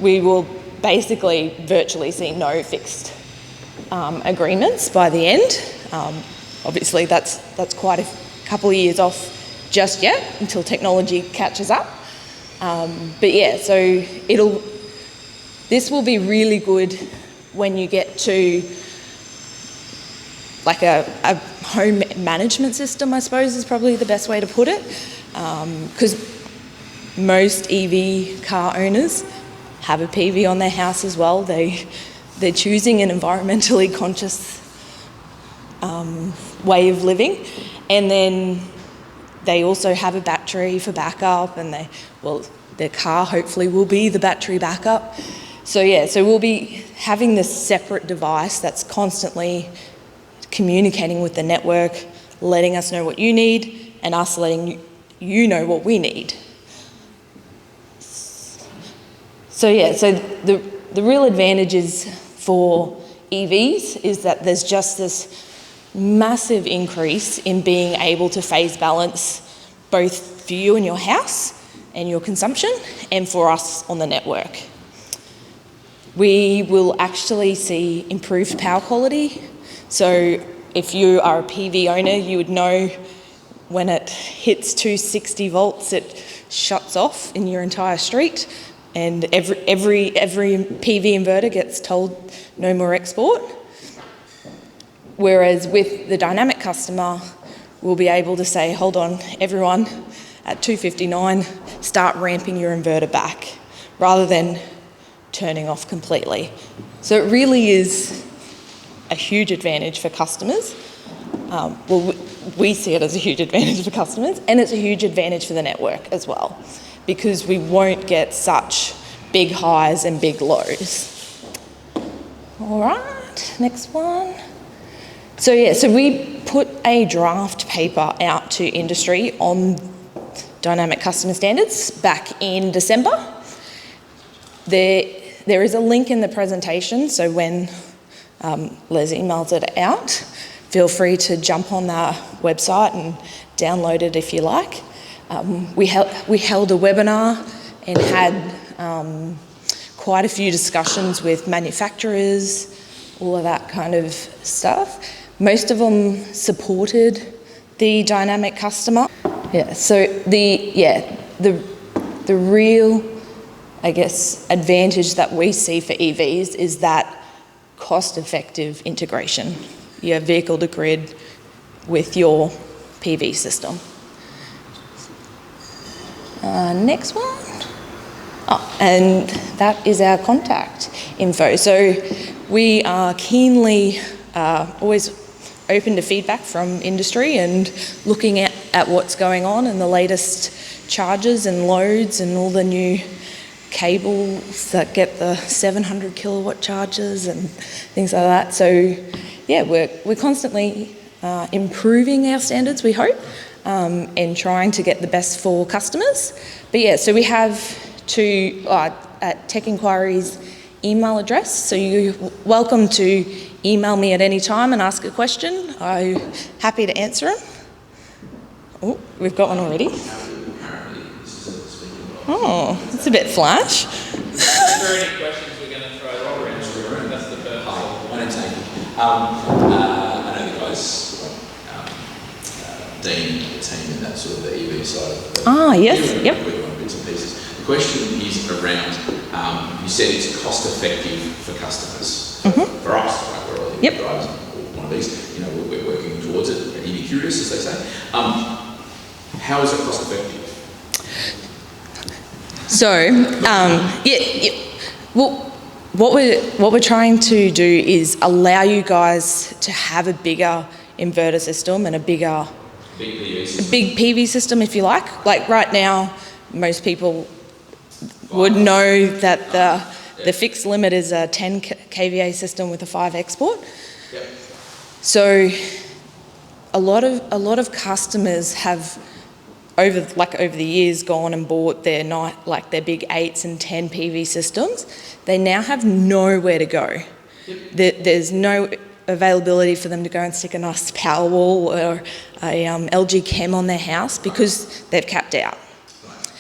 we will basically virtually see no fixed agreements by the end. Obviously that's quite a couple of years off just yet until technology catches up. But yeah, so this will be really good when you get to like a home management system, I suppose is probably the best way to put it. Because most EV car owners have a PV on their house as well. They're choosing an environmentally conscious way of living. And then they also have a battery for backup, and their car hopefully will be the battery backup. So yeah, so we'll be having this separate device that's constantly communicating with the network, letting us know what you need, and us letting you know what we need. So yeah, so the real advantages for EVs is that there's just this massive increase in being able to phase balance both for you and your house and your consumption, and for us on the network. We will actually see improved power quality. So if you are a PV owner, you would know when it hits 260 volts, it shuts off in your entire street, and every PV inverter gets told no more export. Whereas with the dynamic customer, we'll be able to say, hold on, everyone, at 259, start ramping your inverter back, rather than turning off completely. So it really is a huge advantage for customers. We see it as a huge advantage for customers, and it's a huge advantage for the network as well, because we won't get such big highs and big lows. All right, next one. So yeah, so we put a draft paper out to industry on dynamic customer standards back in December. There is a link in the presentation, so when Les emails it out, feel free to jump on the website and download it if you like. We held a webinar and had quite a few discussions with manufacturers, all of that kind of stuff. Most of them supported the dynamic customer. Yeah, so the real, I guess, advantage that we see for EVs is that cost-effective integration, your vehicle to grid with your PV system. Next one. Oh, and that is our contact info. So we are keenly always open to feedback from industry and looking at what's going on and the latest charges and loads and all the new cables that get the 700 kilowatt charges and things like that. So yeah, we're constantly improving our standards, we hope, and trying to get the best for customers. But yeah, so we have at Tech Inquiries email address, so you're welcome to email me at any time and ask a question. I'm happy to answer them. Oh, we've got one already. Oh, it's a bit flash. If there are any questions, we're going to throw it over into the room. That's the purpose. Hi, my name's Nathan. I know the guys, Dean, the team, and that sort of the EV side of the Yes, yep. We're on bits and pieces. The question is around, you said it's cost effective for customers. For us, right, we're all EV drivers, one of these, we're working towards it, EV curious, as they say. How is it cost effective? So, well, what we're trying to do is allow you guys to have a bigger inverter system and a big PV system, if you like. Like right now, most people would know that the fixed limit is a 10 kVA system with a 5 export. Yep. So, a lot of customers have over the years gone and bought their big 8s and 10 PV systems. They now have nowhere to go. Yep. There's no availability for them to go and stick a nice Powerwall or a LG Chem on their house because they've capped out. Right.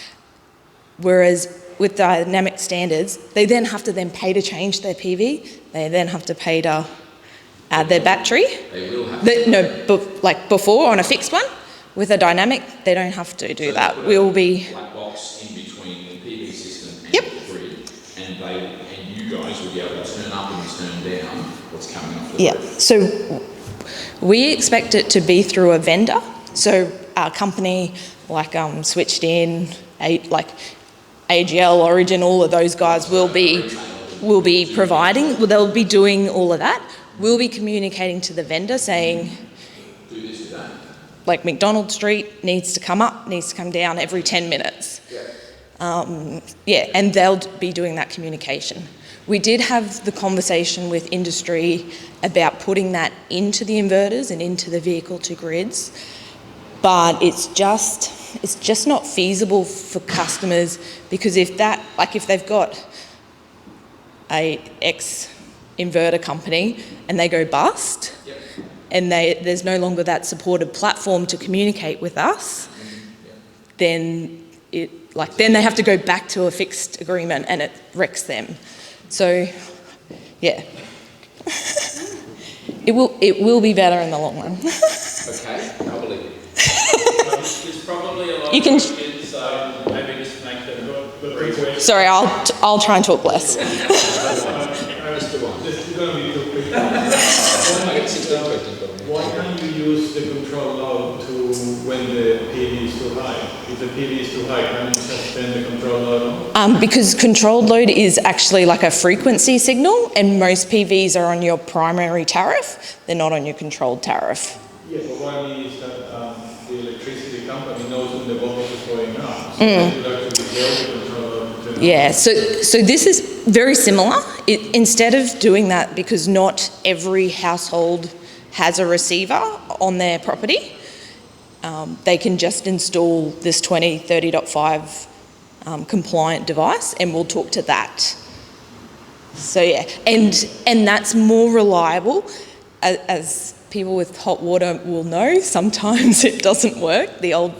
Whereas with dynamic standards, they then have to pay to change their PV. They then have to pay to add their battery. They will have to. Before on a fixed one. With a dynamic, they don't have to do that. We'll be black box in between the PV system and Yep. the grid, and you guys will be able to turn up and turn down what's coming off the Yeah. roof. So we expect it to be through a vendor. So our company, Switched In, AGL, Origin, all of those guys will be providing. They'll be doing all of that. We'll be communicating to the vendor saying, Do this today. like MacDonald Street needs to come up, needs to come down every 10 minutes. Yeah. And they'll be doing that communication. We did have the conversation with industry about putting that into the inverters and into the vehicle to grids, but it's just not feasible for customers because if they've got a ex inverter company and they go bust, Yep. and there's no longer that supported platform to communicate with us, then they have to go back to a fixed agreement and it wrecks them. So, yeah. It will be better in the long run. Okay, I believe it. There's probably a lot You of can- questions, so maybe just make them. Sorry, I'll try and talk less. Why can't you use the control load when the PV is too high? If the PV is too high, can you suspend the control load on? Because controlled load is actually like a frequency signal, and most PVs are on your primary tariff. They're not on your controlled tariff. Yeah, but what I mean is that the electricity company knows when the voltage is going up. So they would actually build the control load. Yeah, so this is very similar. Instead of doing that, because not every household has a receiver on their property, they can just install this 2030.5 compliant device, and we'll talk to that. So yeah, and that's more reliable. As people with hot water will know, sometimes it doesn't work, the old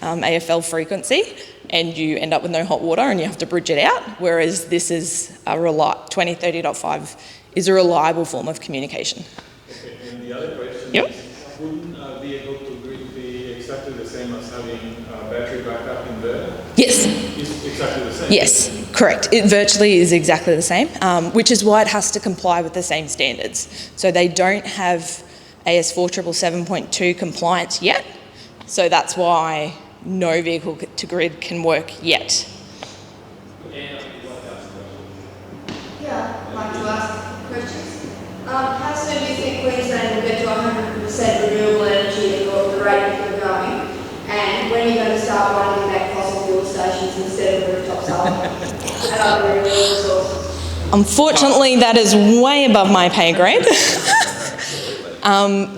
AFL frequency, and you end up with no hot water and you have to bridge it out, whereas this is 2030.5 is a reliable form of communication. Okay, and the other question Yep. is, wouldn't a vehicle to grid be exactly the same as having a battery backup in there? Yes. It's exactly the same? Yes, correct. It virtually is exactly the same, which is why it has to comply with the same standards. So they don't have AS 4777.2 compliance yet, so that's why no vehicle to grid can work yet. Yeah, I'd like to ask questions. How soon do you think Queensland stations instead of rooftop solar and other renewable sources? Unfortunately, that is way above my pay grade.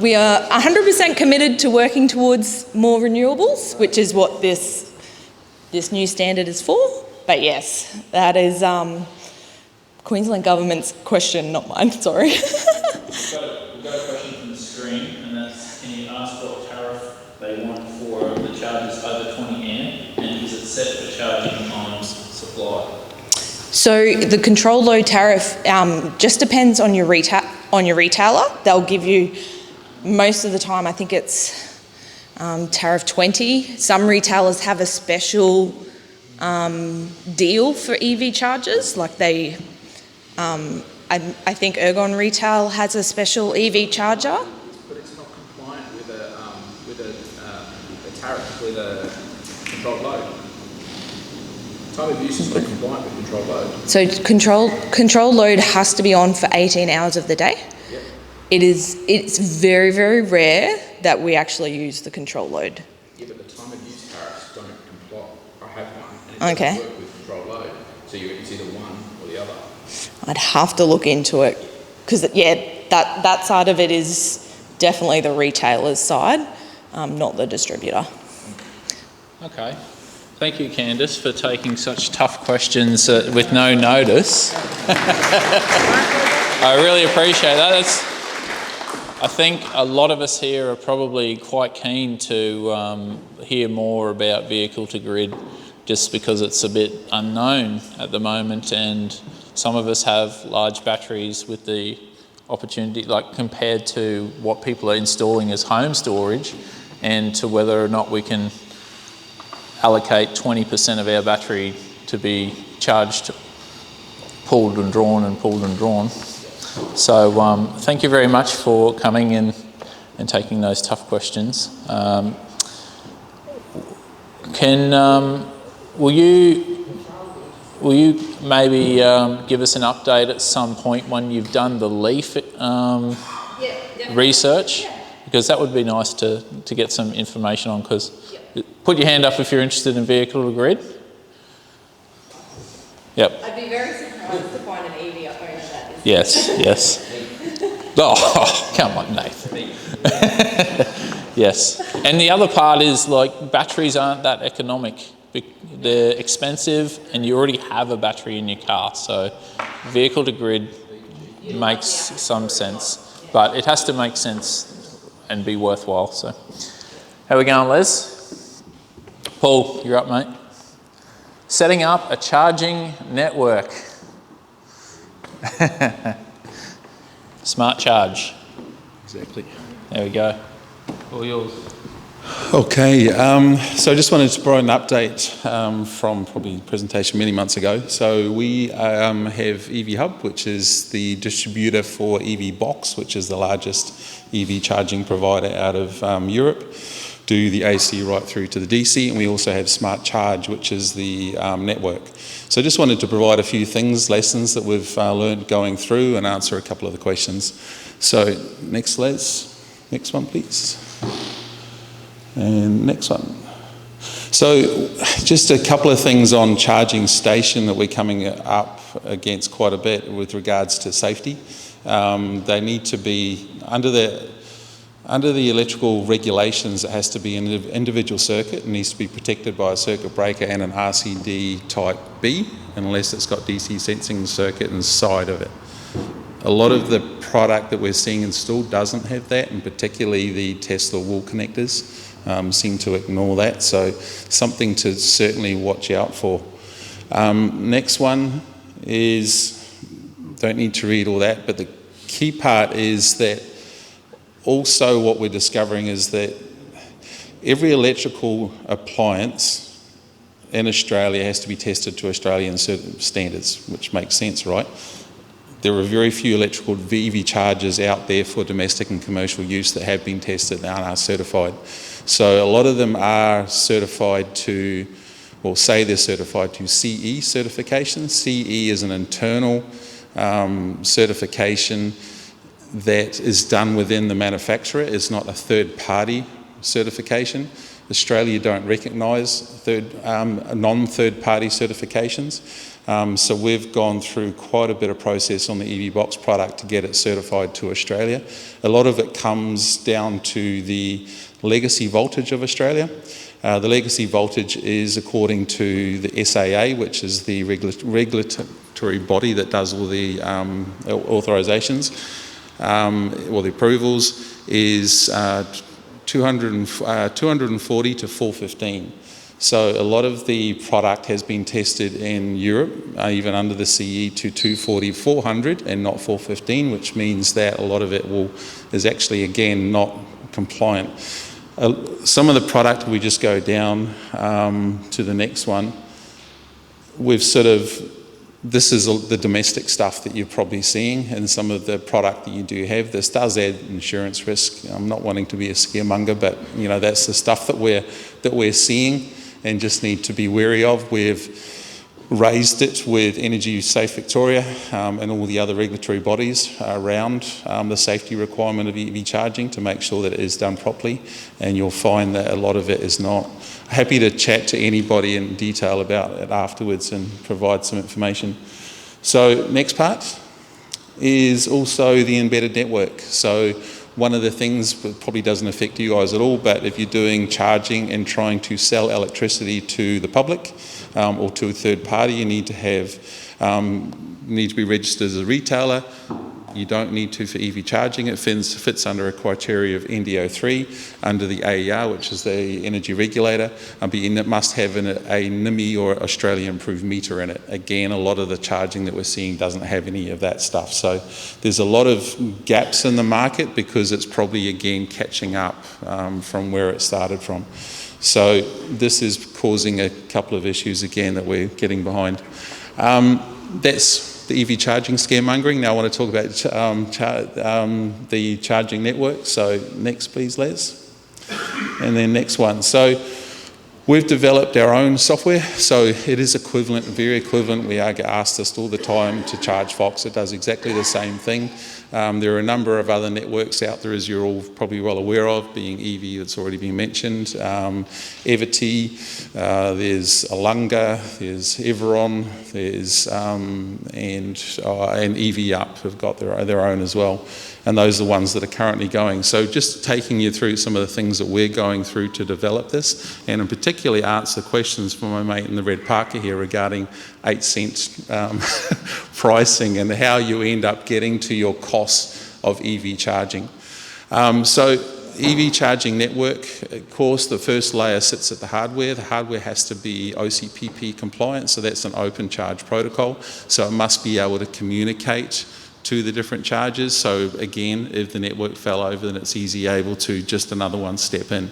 We are 100% committed to working towards more renewables, which is what this new standard is for. But yes, that is Queensland Government's question, not mine, sorry. We've got a question from the screen, and that's, can you ask what tariff they want for the charges over 20 amp, and is it set for charging times supplied? So the control load tariff just depends on your retailer. They'll give you, most of the time, I think it's tariff 20. Some retailers have a special deal for EV chargers, like they, I think Ergon Retail has a special EV charger. But it's not compliant with a tariff, with a controlled load. Time of use is not compliant with controlled load. So control load has to be on for 18 hours of the day. Yep. It's very, very rare that we actually use the control load. Yeah, but the time of use tariffs don't comply. I have one, and it doesn't work with controlled load. So it's either one or the other. I'd have to look into it because, yeah, that side of it is definitely the retailer's side, not the distributor. Okay. Thank you, Candice, for taking such tough questions with no notice. I really appreciate that. I think a lot of us here are probably quite keen to hear more about vehicle to grid, just because it's a bit unknown at the moment, and some of us have large batteries with the opportunity, like compared to what people are installing as home storage, and to whether or not we can allocate 20% of our battery to be charged, pulled and drawn and pulled and drawn. So thank you very much for coming in and taking those tough questions. Will you maybe give us an update at some point when you've done the LEAF research? Because that would be nice to get some information on, because put your hand up if you're interested in vehicle to grid. Yep. I'd be very surprised to find an EV owner that is. Yes. Oh, come on, Nathan. Yes. And the other part is, like, batteries aren't that economic. They're expensive, and you already have a battery in your car. So vehicle to grid makes some sense, but it has to make sense and be worthwhile. So how are we going, Les? Paul, you're up, mate. Setting up a charging network. Smart charge. Exactly. There we go. All yours. Okay, so I just wanted to provide an update from probably a presentation many months ago. So we have EV Hub, which is the distributor for EV Box, which is the largest EV charging provider out of Europe, do the AC right through to the DC, and we also have Smart Charge, which is the network. So I just wanted to provide a few lessons that we've learned going through and answer a couple of the questions. So next, Les. Next one, please. And next one. So just a couple of things on charging station that we're coming up against quite a bit with regards to safety. They need to be, under the electrical regulations, it has to be an individual circuit. It needs to be protected by a circuit breaker and an RCD type B, unless it's got DC sensing circuit inside of it. A lot of the product that we're seeing installed doesn't have that, and particularly the Tesla wall connectors seem to ignore that, so something to certainly watch out for. Next one is, don't need to read all that, but the key part is that also what we're discovering is that every electrical appliance in Australia has to be tested to Australian standards, which makes sense, right? There are very few electrical EV chargers out there for domestic and commercial use that have been tested and are certified. So a lot of them are certified to, or say they're certified to CE certification. CE is an internal certification that is done within the manufacturer. It's not a third-party certification. Australia don't recognise non-third-party certifications. So we've gone through quite a bit of process on the EV Box product to get it certified to Australia. A lot of it comes down to the legacy voltage of Australia. The legacy voltage is according to the SAA, which is the regulatory body that does all the authorisations, or the approvals, is 240 to 415. So a lot of the product has been tested in Europe, even under the CE, to 240, 400 and not 415, which means that a lot of it is actually, again, not compliant. Some of the product, we just go down to the next one. This is the domestic stuff that you're probably seeing, and some of the product that you do have. This does add insurance risk. I'm not wanting to be a scaremonger, but that's the stuff that we're seeing and just need to be wary of. We've raised it with Energy Safe Victoria and all the other regulatory bodies around the safety requirement of EV charging to make sure that it is done properly, and you'll find that a lot of it is not. Happy to chat to anybody in detail about it afterwards and provide some information. So next part is also the embedded network. So one of the things that probably doesn't affect you guys at all, but if you're doing charging and trying to sell electricity to the public or to a third party, you need to be registered as a retailer. You don't need to for EV charging. It fits under a criteria of NDO3 under the AER, which is the energy regulator. But it must have a NIMI or Australian approved meter in it. Again, a lot of the charging that we're seeing doesn't have any of that stuff. So there's a lot of gaps in the market because it's probably, again, catching up from where it started from. So this is causing a couple of issues, again, that we're getting behind. That's the EV charging scaremongering. Now I want to talk about the charging network. So next, please, Les. And then next one. So we've developed our own software. So it is equivalent, very equivalent. We get asked this all the time to charge Fox. It does exactly the same thing. There are a number of other networks out there, as you're all probably well aware of, being EV that's already been mentioned. EVT, there's Alunga, there's Everon, there's and EV Up have got their own as well. And those are the ones that are currently going. So just taking you through some of the things that we're going through to develop this, and in particular answer questions from my mate in the red parka here regarding 8 cent pricing and how you end up getting to your costs of EV charging. So EV charging network, of course, the first layer sits at the hardware. The hardware has to be OCPP compliant, so that's an open charge protocol. So it must be able to communicate to the different chargers. So again, if the network fell over, then it's easy able to just another one step in.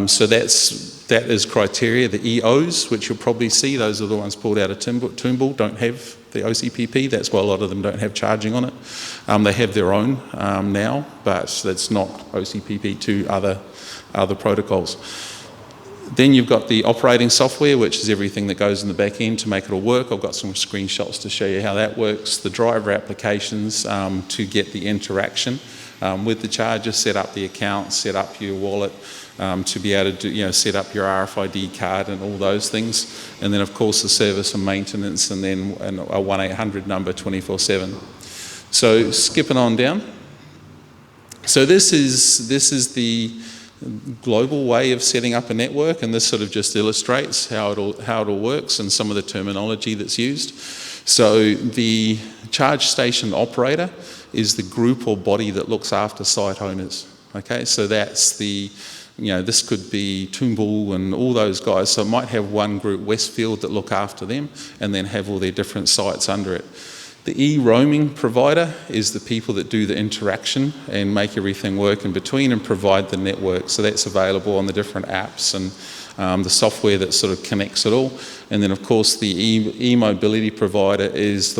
So that is criteria. The EOs, which you'll probably see, those are the ones pulled out of Toombul, don't have the OCPP. That's why a lot of them don't have charging on it. They have their own now, but that's not OCPP to other protocols. Then you've got the operating software, which is everything that goes in the back end to make it all work. I've got some screenshots to show you how that works. The driver applications to get the interaction with the charger, set up the account, set up your wallet, to be able to set up your RFID card and all those things. And then, of course, the service and maintenance, and then a 1-800 number 24/7. So skipping on down. So this is the global way of setting up a network, and this sort of just illustrates how it all works and some of the terminology that's used. So the charge station operator is the group or body that looks after site owners. Okay, so that's this could be Toombul and all those guys. So it might have one group, Westfield, that look after them and then have all their different sites under it. The e-roaming provider is the people that do the interaction and make everything work in between and provide the network. So that's available on the different apps and the software that sort of connects it all. And then, of course, the e-mobility provider is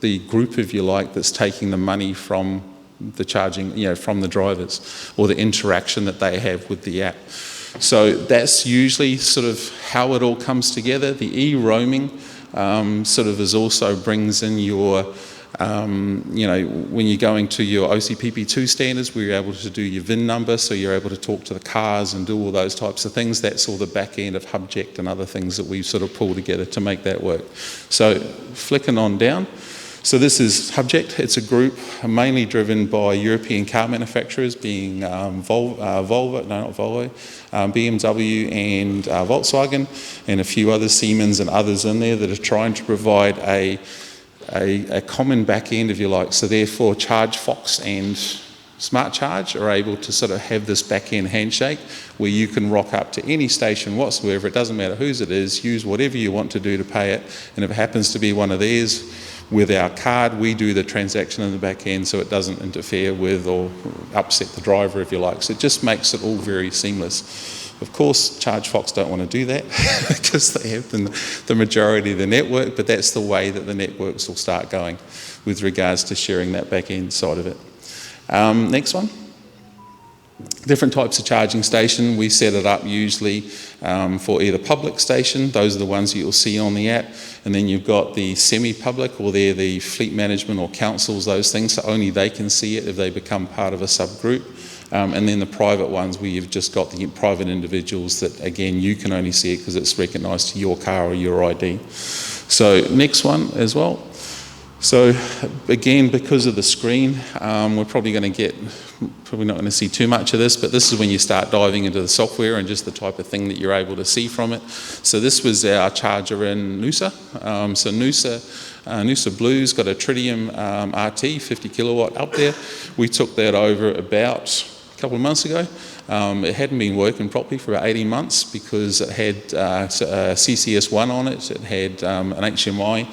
the group, if you like, that's taking the money from the charging, from the drivers, or the interaction that they have with the app. So that's usually sort of how it all comes together. The e-roaming sort of also brings in your You know, when you're going to your OCPP2 standards, we're able to do your VIN number, so you're able to talk to the cars and do all those types of things. That's all the back end of Hubject and other things that we sort of pull together to make that work. So flicking on down. So this is Hubject. It's a group mainly driven by European car manufacturers, being BMW and Volkswagen, and a few other Siemens and others in there that are trying to provide a common back end, if you like. So therefore, ChargeFox and Smart Charge are able to sort of have this back end handshake where you can rock up to any station whatsoever. It doesn't matter whose it is. Use whatever you want to do to pay it, and if it happens to be one of theirs, with our card, we do the transaction in the back end so it doesn't interfere with or upset the driver, if you like. So it just makes it all very seamless. Of course, ChargeFox don't want to do that because they have the majority of the network, but that's the way that the networks will start going with regards to sharing that back end side of it. Next one. Different types of charging station. We set it up usually for either public station, those are the ones you'll see on the app, and then you've got the semi-public, or they're the fleet management or councils, those things, so only they can see it if they become part of a subgroup. And then the private ones where you've just got the private individuals that, again, you can only see it because it's recognised to your car or your ID. So next one as well. So again, because of the screen, we're probably not going to see too much of this, but this is when you start diving into the software and just the type of thing that you're able to see from it. So this was our charger in Noosa. So Noosa Blue's got a Tritium RT, 50 kilowatt up there. We took that over about a couple of months ago. It hadn't been working properly for about 18 months because it had CCS1 on it. It had an HMI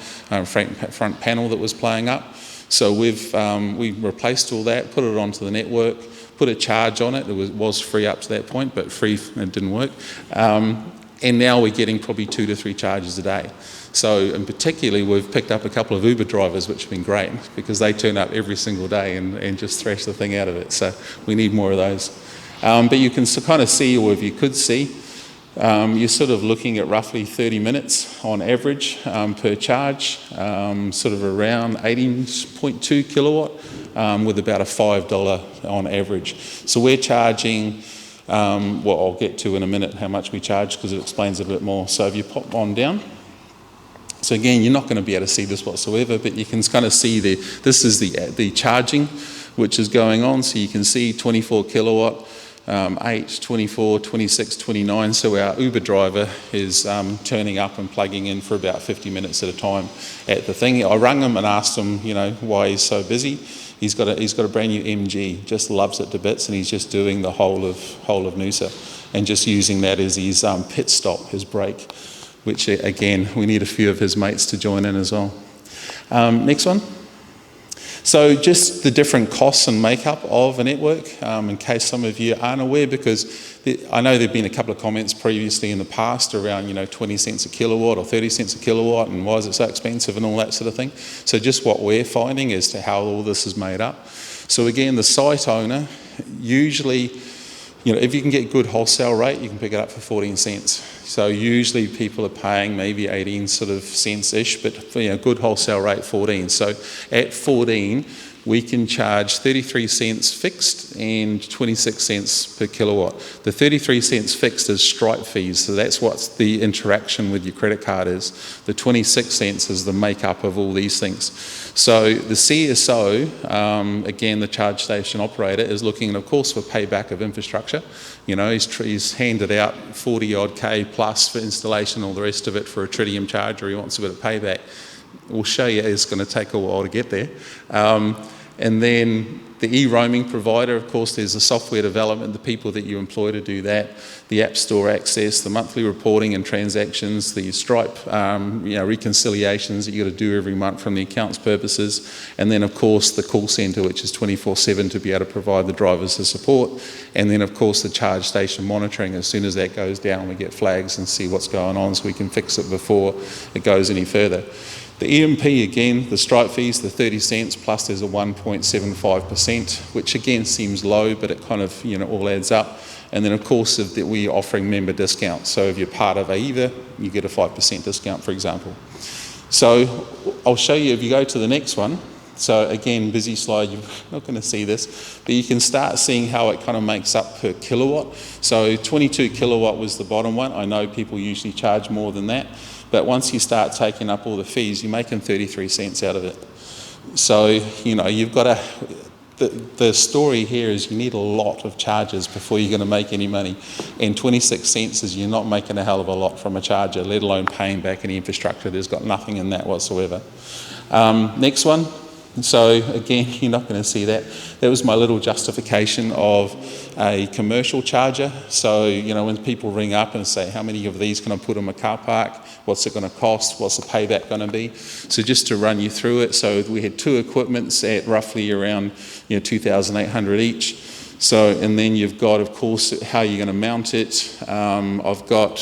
front panel that was playing up. So we replaced all that, put it onto the network, put a charge on it. It was free up to that point, but free, it didn't work. And now we're getting probably 2 to 3 charges a day. So, and particularly, we've picked up a couple of Uber drivers, which have been great because they turn up every single day and just thrash the thing out of it. So we need more of those. But you can kind of see, or if you could see, you're sort of looking at roughly 30 minutes on average per charge, sort of around 18.2 kilowatt with about a $5 on average. So we're charging, well, I'll get to in a minute how much we charge because it explains a bit more. So if you pop on down. So again, you're not going to be able to see this whatsoever, but you can kind of see this is the charging which is going on. So you can see 24 kilowatt, 8, 24, 26, 29. So our Uber driver is turning up and plugging in for about 50 minutes at a time at the thing. I rang him and asked him, you know, why he's so busy. He's got a brand new MG, just loves it to bits, and he's just doing the whole of Noosa and just using that as his pit stop, his break, which again, we need a few of his mates to join in as well. Next one. So just the different costs and makeup of a network, in case some of you aren't aware, because I know there have been a couple of comments previously in the past around, you know, 20 cents a kilowatt or 30 cents a kilowatt and why is it so expensive and all that sort of thing. So just what we're finding as to how all this is made up. So again, the site owner, usually, you know, if you can get good wholesale rate, you can pick it up for 14 cents. So usually people are paying maybe 18 sort of cents-ish, but you know, good wholesale rate 14. So at 14, we can charge 33 cents fixed and 26 cents per kilowatt. The 33 cents fixed is Stripe fees, so that's what the interaction with your credit card is. The 26 cents is the makeup of all these things. So the CSO, again, the charge station operator, is looking, of course, for payback of infrastructure. You know, he's handed out 40 odd K plus for installation, all the rest of it for a Tritium charger. He wants a bit of payback. We'll show you it's going to take a while to get there. And then the e-roaming provider, of course, there's the software development, the people that you employ to do that, the App Store access, the monthly reporting and transactions, the Stripe reconciliations that you've got to do every month from the accounts purposes, and then, of course, the call centre, which is 24/7 to be able to provide the drivers the support, and then, of course, the charge station monitoring. As soon as that goes down, we get flags and see what's going on so we can fix it before it goes any further. The EMP, again, the Stripe fees, the 30 cents, plus there's a 1.75%, which again seems low, but it kind of, you know, all adds up. And then, of course, we're offering member discounts. So if you're part of AEVA, you get a 5% discount, for example. So I'll show you, if you go to the next one, So again, busy slide, you're not going to see this, but you can start seeing how it kind of makes up per kilowatt. So 22 kilowatt was the bottom one. I know people usually charge more than that, but once you start taking up all the fees, you're making 33 cents out of it. So, you know, you've got to, the story here is you need a lot of charges before you're going to make any money. And 26 cents is you're not making a hell of a lot from a charger, let alone paying back any infrastructure. There's got nothing in that whatsoever. Next one. So again, you're not going to see that. That was my little justification of a commercial charger. So, you know, when people ring up and say, how many of these can I put in my car park? What's it going to cost? What's the payback going to be? So just to run you through it. So we had 2 equipments at roughly around, you know, 2,800 each. So, and then you've got, of course, how you're going to mount it. I've got,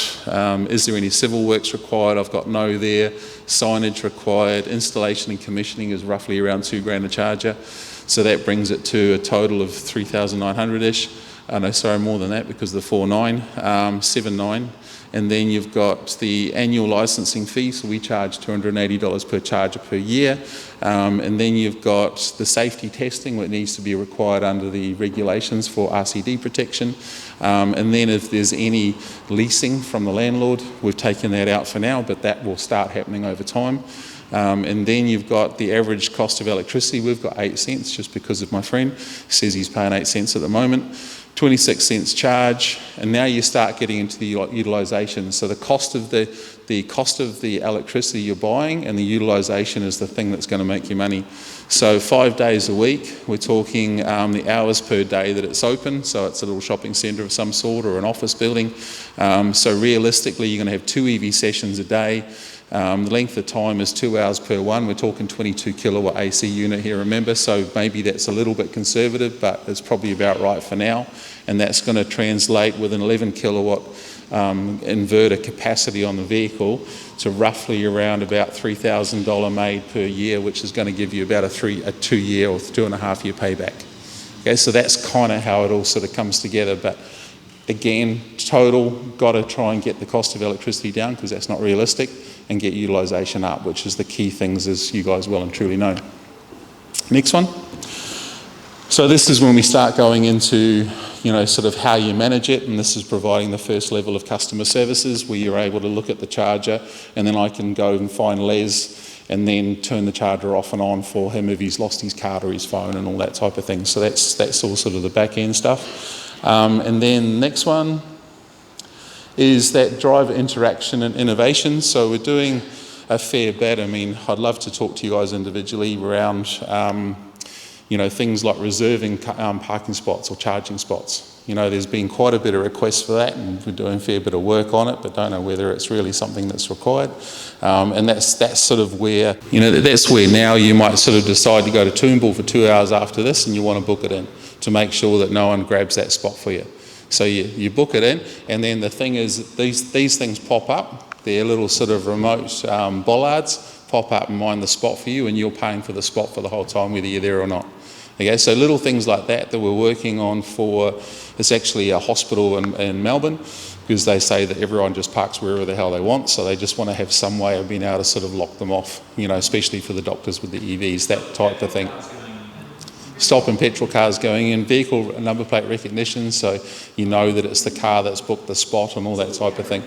is there any civil works required? I've got no there. Signage required. Installation and commissioning is roughly around $2,000 a charger. So that brings it to a total of 3,900-ish. No, sorry, more than that because the 4.9, 7.9. And then you've got the annual licensing fee, so we charge $280 per charger per year. And then you've got the safety testing, which needs to be required under the regulations for RCD protection. And then if there's any leasing from the landlord, we've taken that out for now, but that will start happening over time. And then you've got the average cost of electricity. We've got 8 cents just because of my friend. He says he's paying 8 cents at the moment. 26 cents charge, and now you start getting into the utilisation. So the cost of the electricity you're buying and the utilisation is the thing that's going to make you money. So 5 days a week, we're talking the hours per day that it's open. So it's a little shopping centre of some sort or an office building. So realistically, you're going to have 2 EV sessions a day. The length of time is 2 hours per one. We're talking 22 kilowatt AC unit here, remember, so maybe that's a little bit conservative, but it's probably about right for now. And that's going to translate with an 11 kilowatt inverter capacity on the vehicle to roughly around about $3,000 made per year, which is going to give you about a 2-year or 2.5 year payback. Okay, so that's kind of how it all sort of comes together. But again, total, got to try and get the cost of electricity down because that's not realistic, and get utilisation up, which is the key things, as you guys well and truly know. Next one. So this is when we start going into, you know, sort of how you manage it, and this is providing the first level of customer services where you're able to look at the charger, and then I can go and find Les and then turn the charger off and on for him if he's lost his card or his phone and all that type of thing. So that's all sort of the back end stuff. And then next one is that driver interaction and innovation. So we're doing a fair bit. I mean, I'd love to talk to you guys individually around, you know, things like reserving parking spots or charging spots. You know, there's been quite a bit of requests for that, and we're doing a fair bit of work on it, but don't know whether it's really something that's required. And that's sort of where, you know, that's where now you might sort of decide to go to Toombul for 2 hours after this, and you want to book it in to make sure that no one grabs that spot for you. So you book it in, and then the thing is, these things pop up. They're little sort of remote bollards, pop up and mind the spot for you, and you're paying for the spot for the whole time, whether you're there or not. Okay, so little things like that we're working on for, it's actually a hospital in Melbourne, because they say that everyone just parks wherever the hell they want, so they just want to have some way of being able to sort of lock them off, you know, especially for the doctors with the EVs, that type of thing. Stop and petrol cars going in, vehicle number plate recognition, so you know that it's the car that's booked the spot and all that type of thing.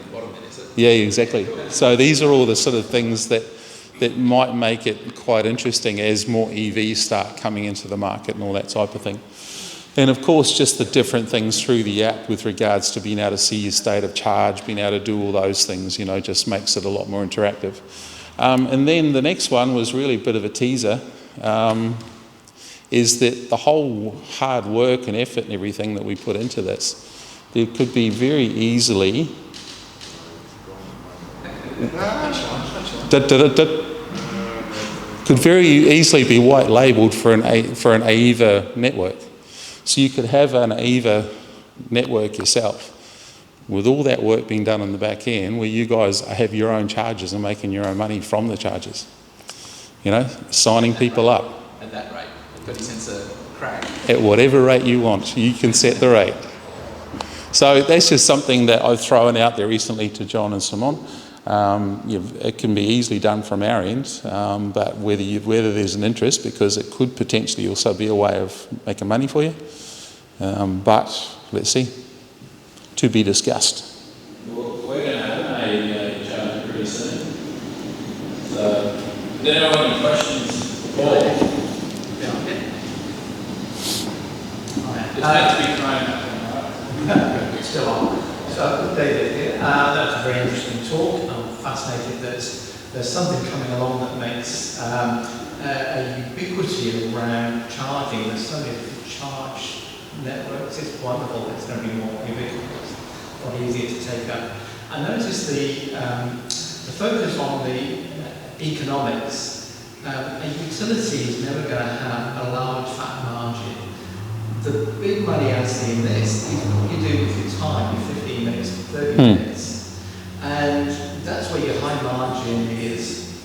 Yeah, exactly. So these are all the sort of things that might make it quite interesting as more EVs start coming into the market and all that type of thing. And of course, just the different things through the app with regards to being able to see your state of charge, being able to do all those things, you know, just makes it a lot more interactive. And then the next one was really a bit of a teaser. Is that the whole hard work and effort and everything that we put into this, there could be very easily could very easily be white labelled for an AEVA network. So you could have an AEVA network yourself with all that work being done on the back end, where you guys have your own charges and making your own money from the charges. You know, signing people up. At that rate, 30 cents a crack. At whatever rate you want, you can set the rate. So that's just something that I've thrown out there recently to John and Simon. It can be easily done from our end, but whether there's an interest, because it could potentially also be a way of making money for you. But let's see, to be discussed. Well, we're going to have an AEVA charge pretty soon. So, if there are any questions, Paul? It's meant to be thrown up. It's still on. So, David, that was a very interesting talk. I'm fascinated that there's something coming along that makes a ubiquity around charging. There's so many different charge networks. It's wonderful. It's going to be more ubiquitous, a lot easier to take up. I noticed the focus on the economics. A utility is never going to have a large fat margin. The big money I see in this is what you do with your time, your 15 minutes, 30 minutes. And that's where your high margin is,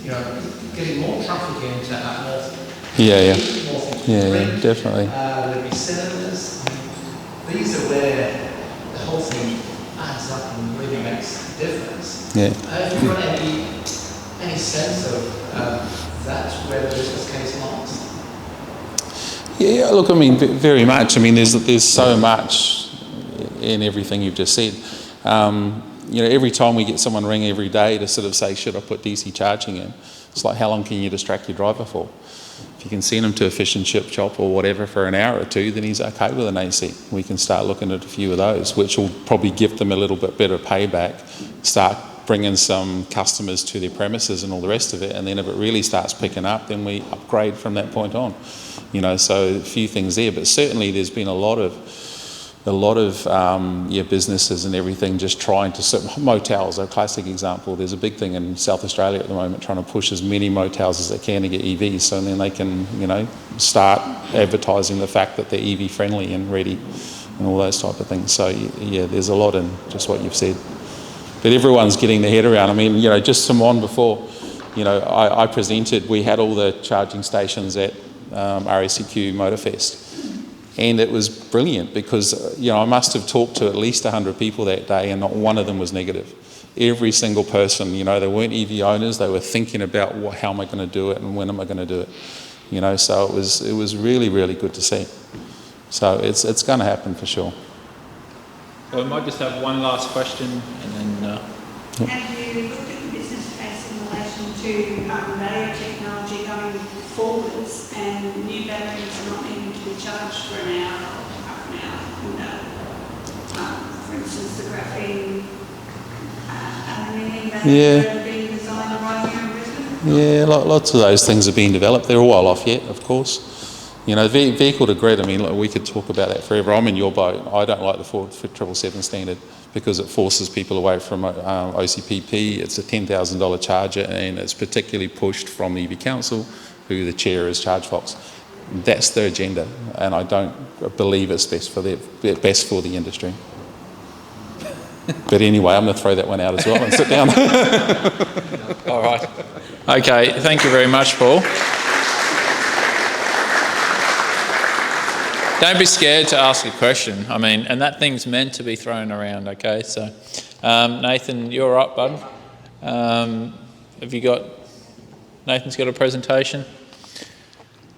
getting more traffic in to have more things. Yeah, definitely. There'll be cinemas. These are where the whole thing adds up and really makes a difference. Yeah. Have you got any sense of that's where the business case lies? Yeah, look, I mean, very much. I mean, there's so much in everything you've just said. Every time we get someone ring every day to sort of say, should I put DC charging in? It's like, how long can you distract your driver for? If you can send him to a fish and chip shop or whatever for an hour or two, then he's okay with an AC. We can start looking at a few of those, which will probably give them a little bit better payback, start bringing some customers to their premises and all the rest of it, and then if it really starts picking up, then we upgrade from that point on. So a few things there, but certainly there's been a lot of businesses and everything just trying to, motels are a classic example. There's a big thing in South Australia at the moment trying to push as many motels as they can to get EVs, so then they can, start advertising the fact that they're EV friendly and ready and all those type of things. So yeah, there's a lot in just what you've said. But everyone's getting their head around. I mean, just Simon before, I presented, we had all the charging stations at RACQ Motorfest. And it was brilliant because, I must have talked to at least 100 people that day and not one of them was negative. Every single person, they weren't EV owners, they were thinking about how am I going to do it and when am I going to do it. So it was really, really good to see. So it's going to happen for sure. Well, we might just have one last question and then... Have you looked at the business case in relation to battery technology going forwards and new batteries are not needing to be charged for an hour or half an hour? For instance, the graphene aluminium batteries that are being designed right here in Brisbane? Yeah, lots of those things are being developed. They're a while off yet, of course. Vehicle to grid, I mean, we could talk about that forever. I'm in your boat. I don't like the 777 standard because it forces people away from OCPP. It's a $10,000 charger and it's particularly pushed from the EV Council, who the chair is ChargeFox. That's their agenda, and I don't believe it's best for the industry. But anyway, I'm going to throw that one out as well and sit down. All right. Okay, thank you very much, Paul. Don't be scared to ask a question. I mean, and that thing's meant to be thrown around, okay? So, Nathan, you're up, bud. Nathan's got a presentation.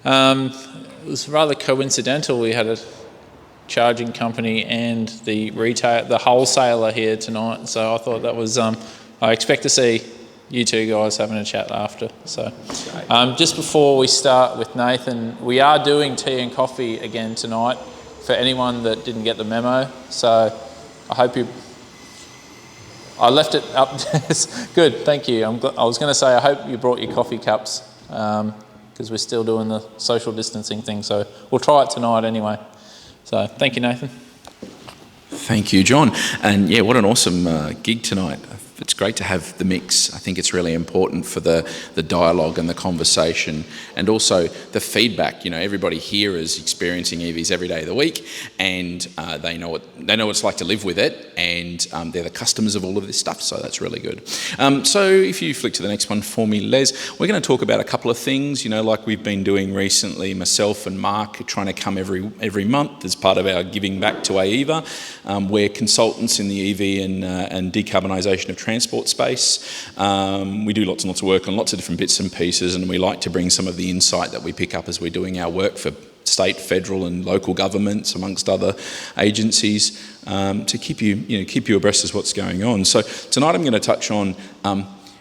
It was rather coincidental. We had a charging company and the wholesaler here tonight. So I thought that was, I expect to see you two guys having a chat after. So just before we start with Nathan, we are doing tea and coffee again tonight for anyone that didn't get the memo. So I hope I left it up. Good, thank you. I was going to say I hope you brought your coffee cups because we're still doing the social distancing thing. So we'll try it tonight anyway. So thank you, Nathan. Thank you, John. And yeah, what an awesome gig tonight. It's great to have the mix. I think it's really important for the dialogue and the conversation and also the feedback. Everybody here is experiencing EVs every day of the week and they know what it's like to live with it and they're the customers of all of this stuff, so that's really good. So if you flick to the next one for me, Les, we're going to talk about a couple of things, like we've been doing recently, myself and Mark trying to come every month as part of our giving back to AEVA. We're consultants in the EV and decarbonisation of transport transport space. We do lots and lots of work on lots of different bits and pieces, and we like to bring some of the insight that we pick up as we're doing our work for state, federal and local governments, amongst other agencies, to keep you abreast of what's going on. So tonight I'm going to touch on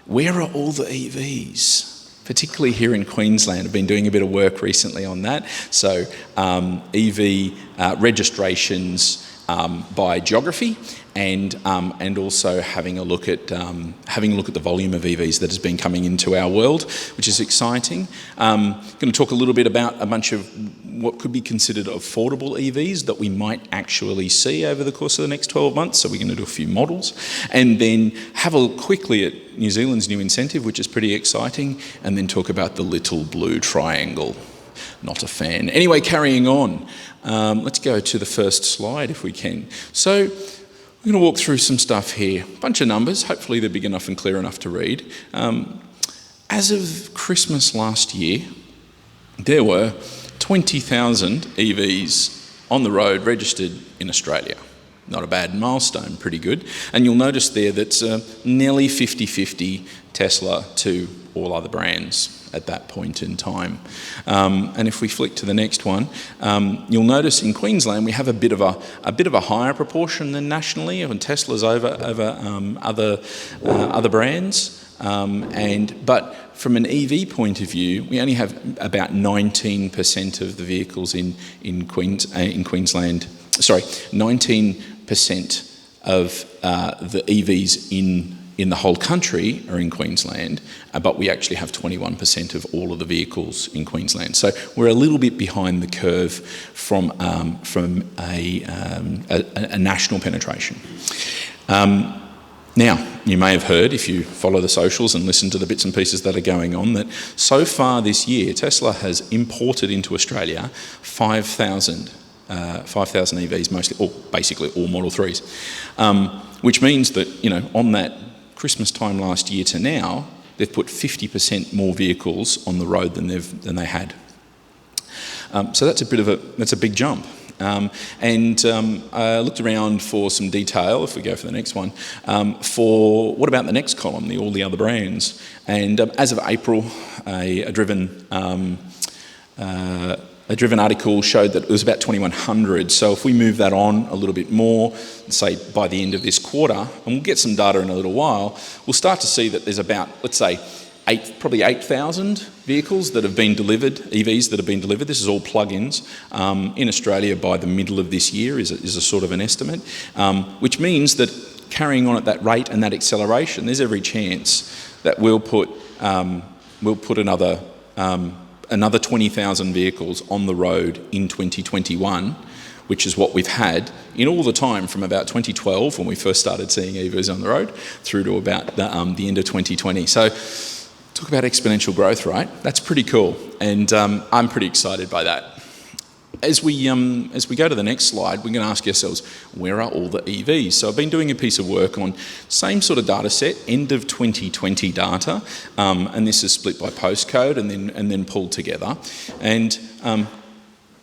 where are all the EVs, particularly here in Queensland. I've been doing a bit of work recently on that. So EV registrations by geography, and also having a look at the volume of EVs that has been coming into our world, which is exciting. Going to talk a little bit about a bunch of what could be considered affordable EVs that we might actually see over the course of the next 12 months. So we're going to do a few models, and then have a look quickly at New Zealand's new incentive, which is pretty exciting, and then talk about the little blue triangle. Not a fan. Anyway, carrying on. Let's go to the first slide if we can. So we're going to walk through some stuff here. A bunch of numbers. Hopefully they're big enough and clear enough to read. As of Christmas last year, there were 20,000 EVs on the road registered in Australia. Not a bad milestone, pretty good. And you'll notice there that's nearly 50-50 Tesla to all other brands at that point in time. And if we flick to the next one, you'll notice in Queensland we have a bit of a higher proportion than nationally, and Tesla's over other brands. But from an EV point of view, we only have about 19% of the vehicles in Queensland. Sorry, 19% of the EVs in the whole country are in Queensland, but we actually have 21% of all of the vehicles in Queensland. So we're a little bit behind the curve from a national penetration. Now, you may have heard, if you follow the socials and listen to the bits and pieces that are going on, that so far this year, Tesla has imported into Australia 5,000 EVs, mostly, or basically all Model 3s, which means that, on that Christmas time last year to now, they've put 50% more vehicles on the road than they had. So that's a big jump. I looked around for some detail, if we go for the next one, for what about the next column, all the other brands. And as of April, a driven article showed that it was about 2,100. So if we move that on a little bit more, say by the end of this quarter, and we'll get some data in a little while, we'll start to see that there's about, let's say, probably 8,000 vehicles that have been delivered, EVs that have been delivered. This is all plug-ins in Australia by the middle of this year is a sort of an estimate, which means that carrying on at that rate and that acceleration, there's every chance that we'll put another 20,000 vehicles on the road in 2021, which is what we've had in all the time from about 2012 when we first started seeing EVs on the road through to about the end of 2020. So talk about exponential growth, right? That's pretty cool, and I'm pretty excited by that. As we go to the next slide, we're going to ask ourselves, where are all the EVs? So I've been doing a piece of work on same sort of data set, end of 2020 data, and this is split by postcode and then pulled together. And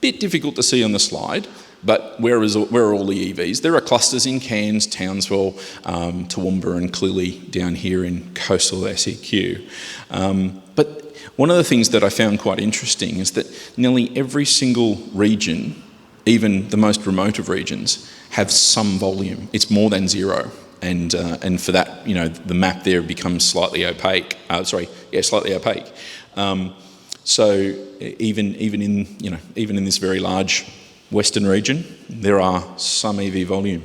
bit difficult to see on the slide, but where are all the EVs? There are clusters in Cairns, Townsville, Toowoomba, and clearly down here in coastal SEQ. But one of the things that I found quite interesting is that nearly every single region, even the most remote of regions, have some volume. It's more than zero. And for that, the map there becomes slightly opaque. Slightly opaque. So even in this very large Western region, there are some EV volume.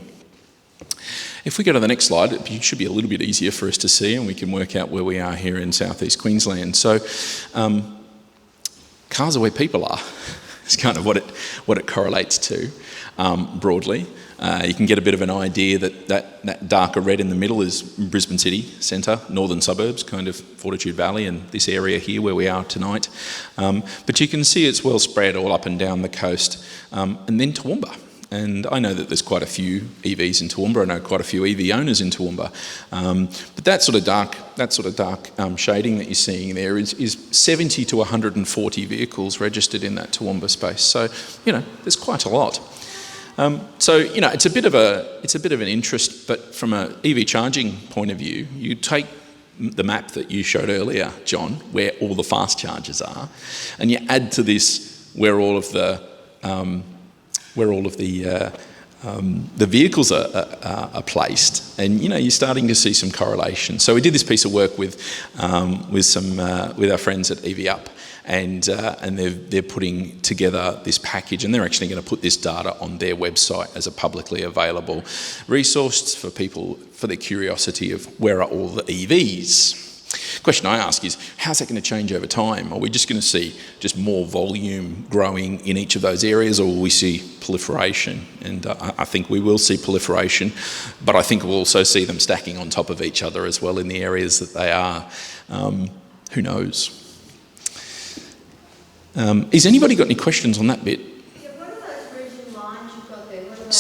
If we go to the next slide, it should be a little bit easier for us to see, and we can work out where we are here in southeast Queensland. So cars are where people are. It's kind of what it correlates to broadly. You can get a bit of an idea that darker red in the middle is Brisbane city centre, northern suburbs, kind of Fortitude Valley and this area here where we are tonight. But you can see it's well spread all up and down the coast. And then Toowoomba. And I know that there's quite a few EVs in Toowoomba. I know quite a few EV owners in Toowoomba. But that sort of dark shading that you're seeing there is 70 to 140 vehicles registered in that Toowoomba space. So, there's quite a lot. So you know, it's a bit of an interest, but from an EV charging point of view, you take the map that you showed earlier, John, where all the fast chargers are, and you add to this where all of the vehicles are placed, and you know, you're starting to see some correlation. So we did this piece of work with our friends at AEVA and they're putting together this package, and they're actually going to put this data on their website as a publicly available resource for people, for their curiosity of where are all the EVs. Question I ask is, how's that going to change over time? Are we just going to see just more volume growing in each of those areas, or will we see proliferation? And I think we will see proliferation, but I think we'll also see them stacking on top of each other as well in the areas that they are. Who knows? Has anybody got any questions on that bit? Yeah, what are those region lines you've got there? What are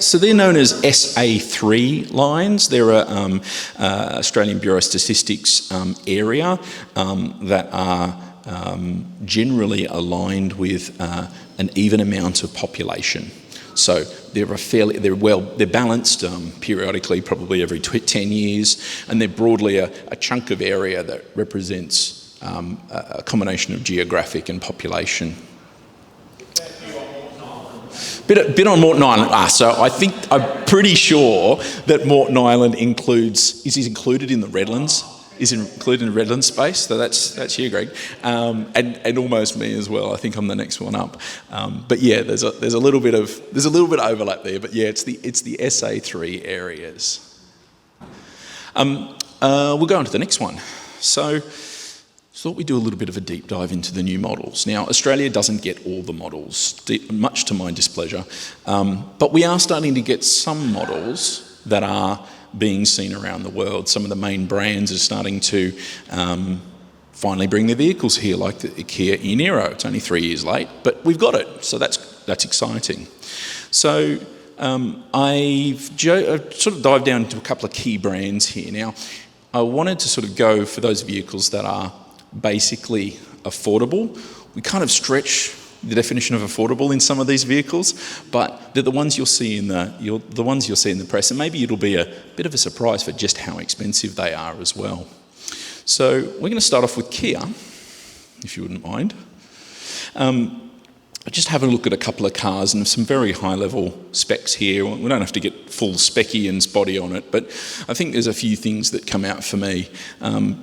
So they're known as SA3 lines. They're a Australian Bureau of Statistics area that are generally aligned with an even amount of population. So they're balanced periodically, probably every 10 years, and they're broadly a chunk of area that represents a combination of geographic and population. Bit on Moreton Island. So I'm pretty sure that Moreton Island is included in the Redlands. Is included in the Redlands space. So that's you, Greg, and almost me as well. I think I'm the next one up. But yeah, there's a little bit of overlap there. But yeah, it's the SA3 areas. We'll go on to the next one. So thought we'd do a little bit of a deep dive into the new models. Now, Australia doesn't get all the models, much to my displeasure, but we are starting to get some models that are being seen around the world. Some of the main brands are starting to finally bring their vehicles here, like the Kia e-Niro. It's only 3 years late, but we've got it, so that's exciting. So I've sort of dived down into a couple of key brands here. Now, I wanted to sort of go for those vehicles that are basically affordable. We kind of stretch the definition of affordable in some of these vehicles, but they're the ones you'll see in the press, and maybe it'll be a bit of a surprise for just how expensive they are as well. So we're going to start off with Kia, if you wouldn't mind. Just have a look at a couple of cars and some very high-level specs here. We don't have to get full specky and spotty on it, but I think there's a few things that come out for me.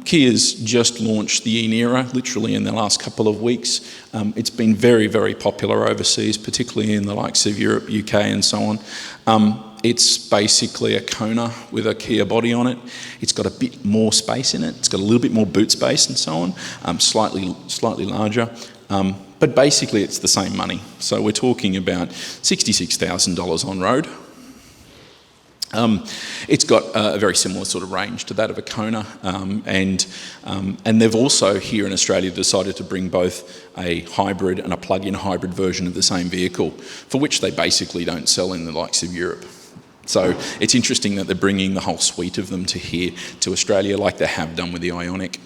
Kia's just launched the e-Niro, literally in the last couple of weeks. It's been very, very popular overseas, particularly in the likes of Europe, UK, and so on. It's basically a Kona with a Kia body on it. It's got a bit more space in it. It's got a little bit more boot space and so on, slightly larger. But basically it's the same money. So we're talking about $66,000 on road. It's got a very similar sort of range to that of a Kona, and they've also here in Australia decided to bring both a hybrid and a plug-in hybrid version of the same vehicle, for which they basically don't sell in the likes of Europe. So it's interesting that they're bringing the whole suite of them to here, to Australia, like they have done with the Ioniq.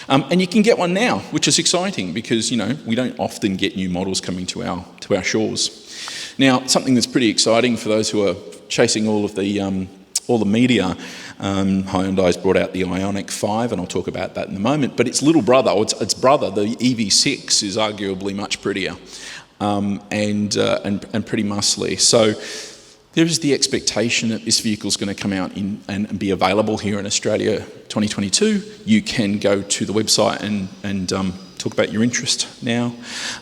And you can get one now, which is exciting because, you know, we don't often get new models coming to our shores. Now, something that's pretty exciting for those who are chasing all the media, Hyundai's brought out the Ioniq 5, and I'll talk about that in a moment. But its little brother, or its brother, the EV6, is arguably much prettier and pretty muscly. So there is the expectation that this vehicle is going to come out and be available here in Australia 2022. You can go to the website and talk about your interest now.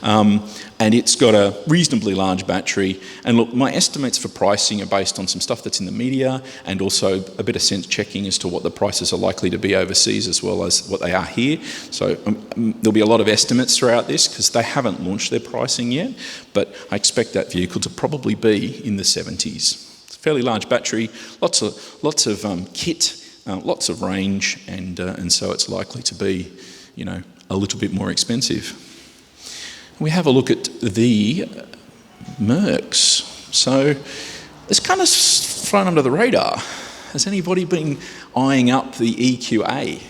And it's got a reasonably large battery. And look, my estimates for pricing are based on some stuff that's in the media and also a bit of sense checking as to what the prices are likely to be overseas as well as what they are here. So there'll be a lot of estimates throughout this because they haven't launched their pricing yet, but I expect that vehicle to probably be in the 70s. It's a fairly large battery, lots of kit, lots of range, and so it's likely to be, you know, a little bit more expensive. We have a look at the Mercs. So it's kind of flown under the radar. Has anybody been eyeing up the EQA?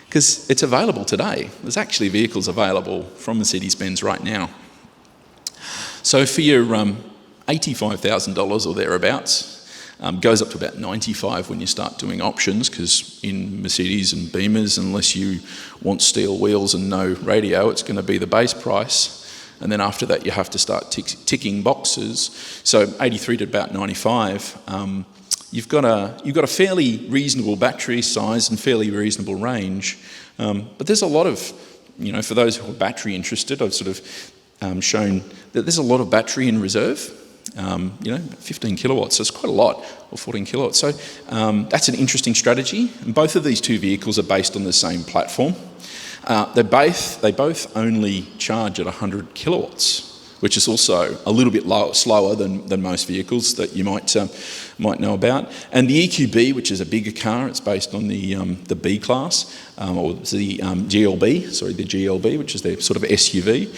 Because it's available today. There's actually vehicles available from Mercedes-Benz right now. So for your $85,000 or thereabouts. Goes up to about 95 when you start doing options, because in Mercedes and Beamers, unless you want steel wheels and no radio, it's going to be the base price. And then after that, you have to start ticking boxes. So 83 to about 95. You've got a fairly reasonable battery size and fairly reasonable range. But there's a lot of, for those who are battery interested, I've sort of shown that there's a lot of battery in reserve. 15 kilowatts, so it's quite a lot, or 14 kilowatts. So that's an interesting strategy. And both of these two vehicles are based on the same platform. They both only charge at 100 kilowatts, which is also a little bit slower than most vehicles that you might know about. And the EQB, which is a bigger car, it's based on the B class, or the GLB, which is their sort of SUV,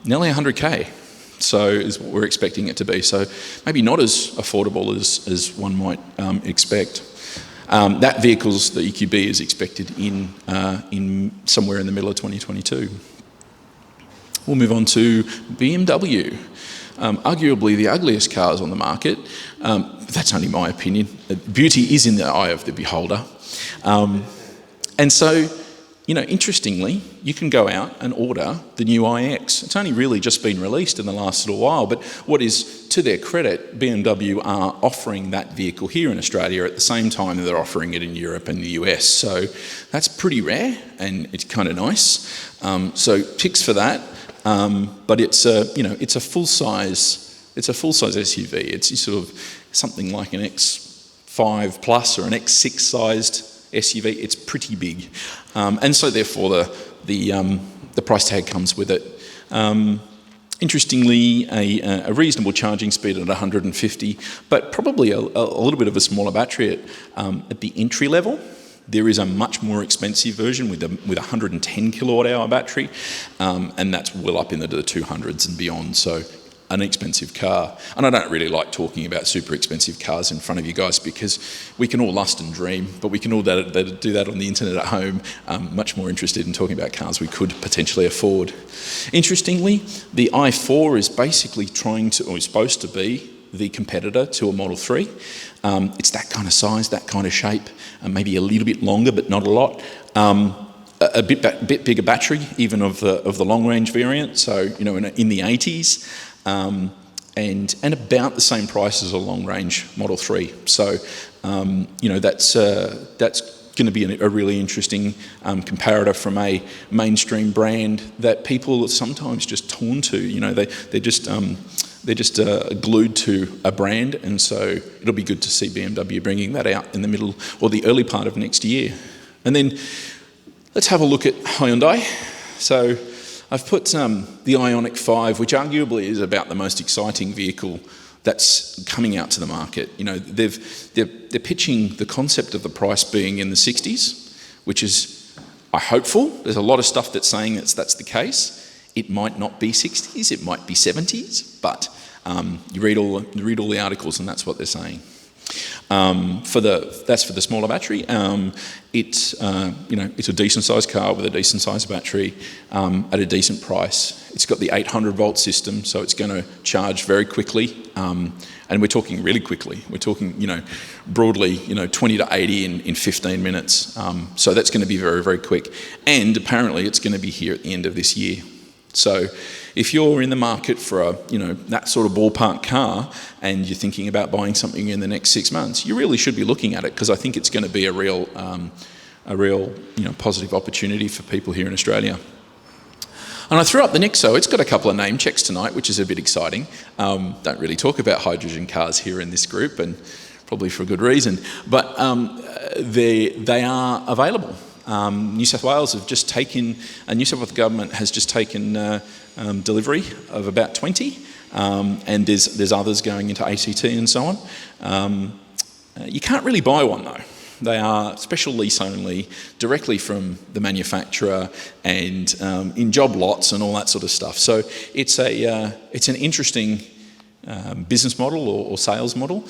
nearly 100k. So is what we're expecting it to be. So maybe not as affordable as one might expect. That vehicle's, the EQB, is expected in somewhere in the middle of 2022. We'll move on to BMW. Arguably the ugliest cars on the market. That's only my opinion. Beauty is in the eye of the beholder. And so, interestingly, you can go out and order the new iX. It's only really just been released in the last little while, but what is, to their credit, BMW are offering that vehicle here in Australia at the same time that they're offering it in Europe and the US. So that's pretty rare, and it's kind of nice. So ticks for that. But it's a full-size SUV. It's sort of something like an X5 Plus or an X6 sized SUV. It's pretty big, and so therefore the price tag comes with it. Interestingly, a reasonable charging speed at 150, but probably a little bit of a smaller battery at the entry level. There is a much more expensive version with a 110 kilowatt hour battery, and that's well up into the 200s and beyond. So an expensive car. And I don't really like talking about super expensive cars in front of you guys, because we can all lust and dream, but we can all do that on the internet at home. Much more interested in talking about cars we could potentially afford. Interestingly, the i4 is basically is supposed to be the competitor to a Model 3. It's that kind of size, that kind of shape, maybe a little bit longer, but not a lot. A bit bigger battery, even of the long range variant. So in the 80s. And about the same price as a long-range Model 3. So, that's going to be a really interesting comparator from a mainstream brand that people are sometimes just torn to. They're just glued to a brand, and so it'll be good to see BMW bringing that out in the middle or the early part of next year. And then let's have a look at Hyundai. So I've put the Ioniq 5, which arguably is about the most exciting vehicle that's coming out to the market. They're pitching the concept of the price being in the 60s, which is hopeful. There's a lot of stuff that's saying that's the case. It might not be 60s, it might be 70s, but you read all the articles, and that's what they're saying. That's for the smaller battery. It's a decent sized car with a decent sized battery at a decent price. It's got the 800 volt system, so it's going to charge very quickly, and we're talking really quickly. We're talking broadly 20 to 80 in 15 minutes. So that's going to be very, very quick, and apparently it's going to be here at the end of this year. So if you're in the market for that sort of ballpark car and you're thinking about buying something in the next 6 months, you really should be looking at it, because I think it's going to be a real positive opportunity for people here in Australia. And I threw up the Nexo. It's got a couple of name checks tonight, which is a bit exciting. Don't really talk about hydrogen cars here in this group, and probably for a good reason. But they are available. New South Wales government has just taken delivery of about 20, and there's others going into ACT and so on. You can't really buy one though. They are special lease only, directly from the manufacturer, and in job lots and all that sort of stuff. So it's an interesting business model or sales model,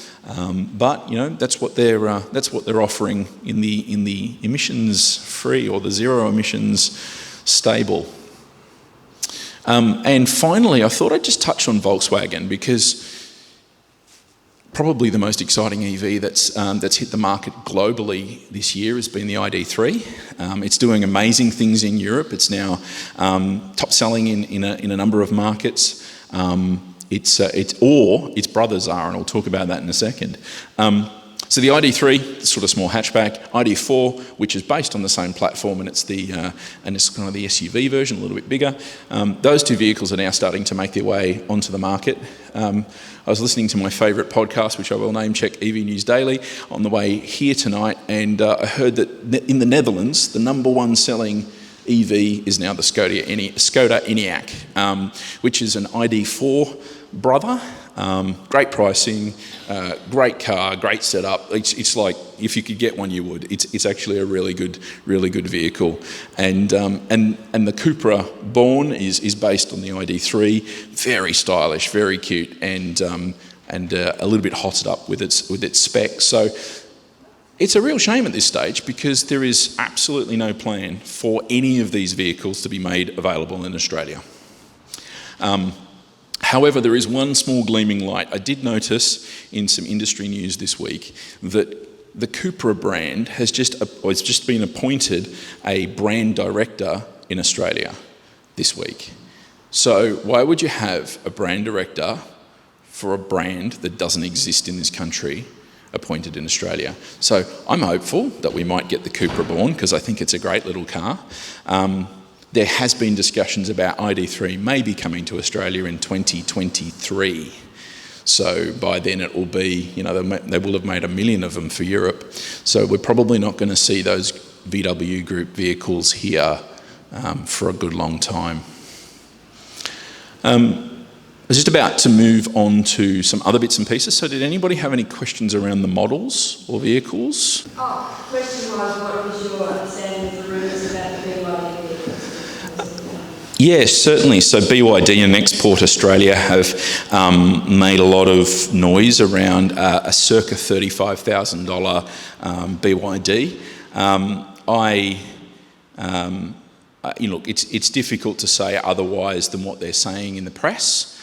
but that's what they're offering in the emissions free or the zero emissions stable. And finally, I thought I'd just touch on Volkswagen, because probably the most exciting EV that's hit the market globally this year has been the ID.3. It's doing amazing things in Europe. It's now top selling in a number of markets. Its brothers are, and I'll talk about that in a second. So the ID.3, sort of small hatchback, ID.4, which is based on the same platform, and it's kind of the SUV version, a little bit bigger. Those two vehicles are now starting to make their way onto the market. I was listening to my favourite podcast, which I will name check, EV News Daily, on the way here tonight, and I heard that in the Netherlands, the number one selling EV is now the Skoda Enyaq, which is an ID.4 brother. Great pricing, great car, great setup. It's like, if you could get one, you would. It's actually a really good vehicle. And the Cupra Born is based on the ID.3. Very stylish, very cute, and a little bit hotted up with its specs. So it's a real shame at this stage, because there is absolutely no plan for any of these vehicles to be made available in Australia. However, there is one small gleaming light. I did notice in some industry news this week that the Cupra brand has just been appointed a brand director in Australia this week. So why would you have a brand director for a brand that doesn't exist in this country appointed in Australia? So I'm hopeful that we might get the Cupra Born, because I think it's a great little car. There has been discussions about ID.3 maybe coming to Australia in 2023. So by then it will be, they will have made 1 million of them for Europe. So we're probably not going to see those VW Group vehicles here for a good long time. I was just about to move on to some other bits and pieces. So did anybody have any questions around the models or vehicles? Question was, what was your understanding of the rumours about the BYD vehicles? Yes, certainly. So BYD and Export Australia have made a lot of noise around a circa $35,000 BYD. Look, it's difficult to say otherwise than what they're saying in the press.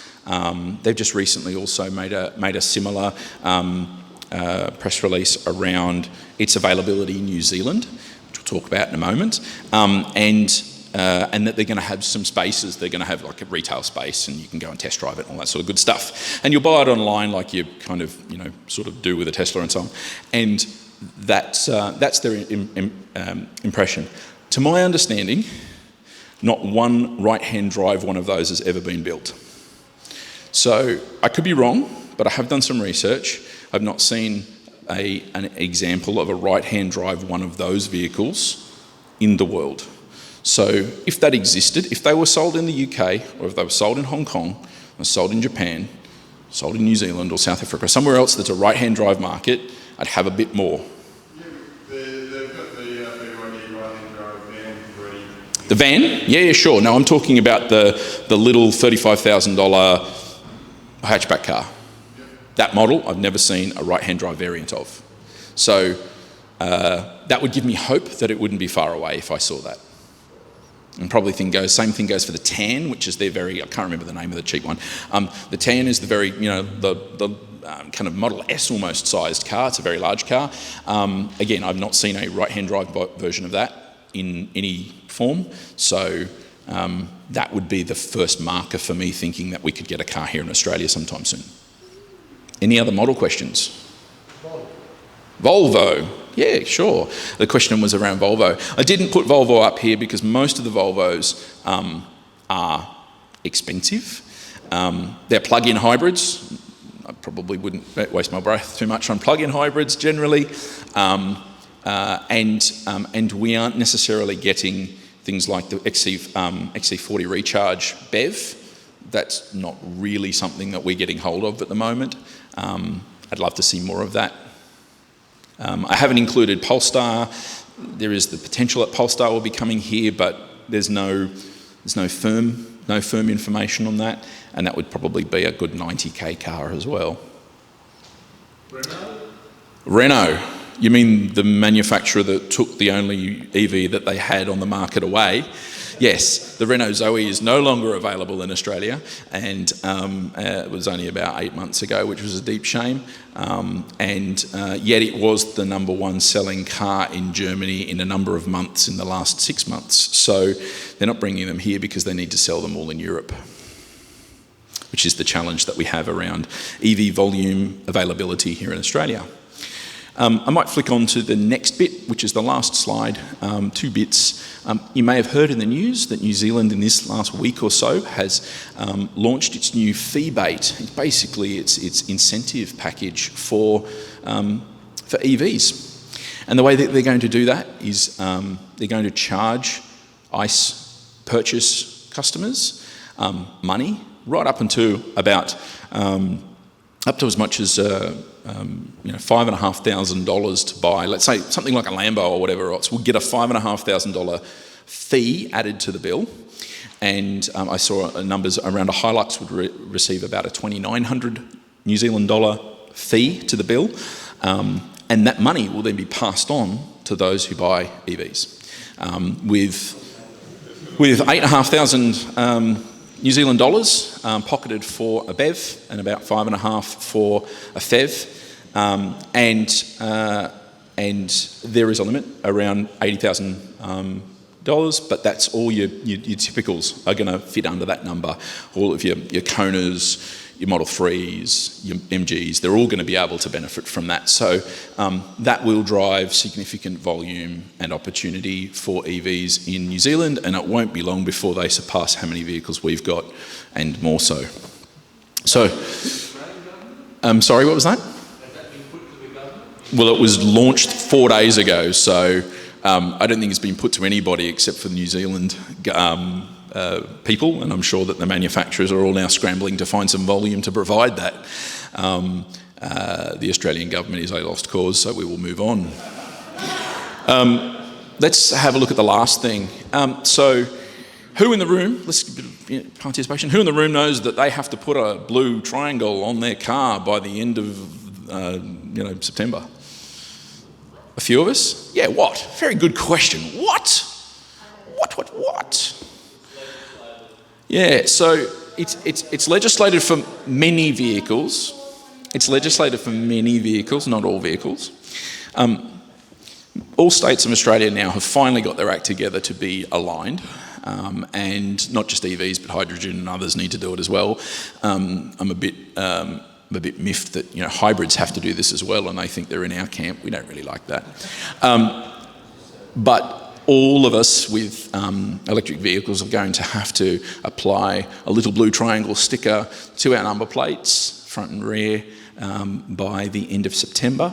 They've just recently also made a similar press release around its availability in New Zealand, which we'll talk about in a moment, and that they're going to have some spaces. They're going to have like a retail space, and you can go and test drive it and all that sort of good stuff. And you'll buy it online like you kind of, sort of do with a Tesla and so on. And that's their impression. To my understanding, not one right-hand drive one of those has ever been built. So I could be wrong, but I have done some research. I've not seen an example of a right-hand drive one of those vehicles in the world. So if that existed, if they were sold in the UK, or if they were sold in Hong Kong, or sold in Japan, sold in New Zealand or South Africa, somewhere else that's a right-hand drive market, I'd have a bit more. Yeah, they've got the BYD right-hand drive van ready. The van? Yeah, sure. No, I'm talking about the little $35,000 hatchback car. Yep. That model, I've never seen a right-hand drive variant of. So that would give me hope that it wouldn't be far away if I saw that. And probably same thing goes for the Tan, which is their I can't remember the name of the cheap one. The Tan is the very, the kind of Model S almost sized car. It's a very large car. Again, I've not seen a right-hand drive version of that in any form. So that would be the first marker for me thinking that we could get a car here in Australia sometime soon. Any other model questions? Volvo. Yeah, sure. The question was around Volvo. I didn't put Volvo up here because most of the Volvos are expensive. They're plug-in hybrids. I probably wouldn't waste my breath too much on plug-in hybrids generally. And we aren't necessarily getting things like the XC40 Recharge BEV. That's not really something that we're getting hold of at the moment. I'd love to see more of that. I haven't included Polestar. There is the potential that Polestar will be coming here, but there's no firm information on that, and that would probably be a good 90k car as well. Renault? You mean the manufacturer that took the only EV that they had on the market away? Yes, the Renault Zoe is no longer available in Australia, and it was only about 8 months ago, which was a deep shame. Yet it was the number one selling car in Germany in a number of months in the last 6 months. So they're not bringing them here because they need to sell them all in Europe, which is the challenge that we have around EV volume availability here in Australia. I might flick on to the next bit, which is the last slide, 2 bits. You may have heard in the news that New Zealand in this last week or so has launched its new fee-bait. It's basically its incentive package for EVs. And the way that they're going to do that is they're going to charge ICE purchase customers money right up into about up to as much as $5,500 to buy, let's say something like a Lambo or whatever else, will get a $5,500 fee added to the bill. And I saw numbers around a Hilux would receive about a 2,900 New Zealand dollar fee to the bill. And that money will then be passed on to those who buy EVs. With 8,500 New Zealand dollars pocketed for a BEV and about 5.5 for a FEV, and there is a limit around $80,000, but that's all your typicals are going to fit under that number. All of your Konas, your Model 3s, your MGs, they're all going to be able to benefit from that. So that will drive significant volume and opportunity for EVs in New Zealand, and it won't be long before they surpass how many vehicles we've got, and more so. So, sorry, what was that? Well, it was launched 4 days ago, so I don't think it's been put to anybody except for the New Zealand people, and I'm sure that the manufacturers are all now scrambling to find some volume to provide that. The Australian government is a lost cause, so we will move on. Let's have a look at the last thing. So who in the room, let's get a bit of participation, who in the room knows that they have to put a blue triangle on their car by the end of September? A few of us? Yeah, what? Very good question. What? What? Yeah, so it's legislated for many vehicles. It's legislated for many vehicles, not all vehicles. All states in Australia now have finally got their act together to be aligned, and not just EVs, but hydrogen and others need to do it as well. I'm a bit miffed that hybrids have to do this as well, and they think they're in our camp. We don't really like that. But all of us with electric vehicles are going to have to apply a little blue triangle sticker to our number plates, front and rear, by the end of September.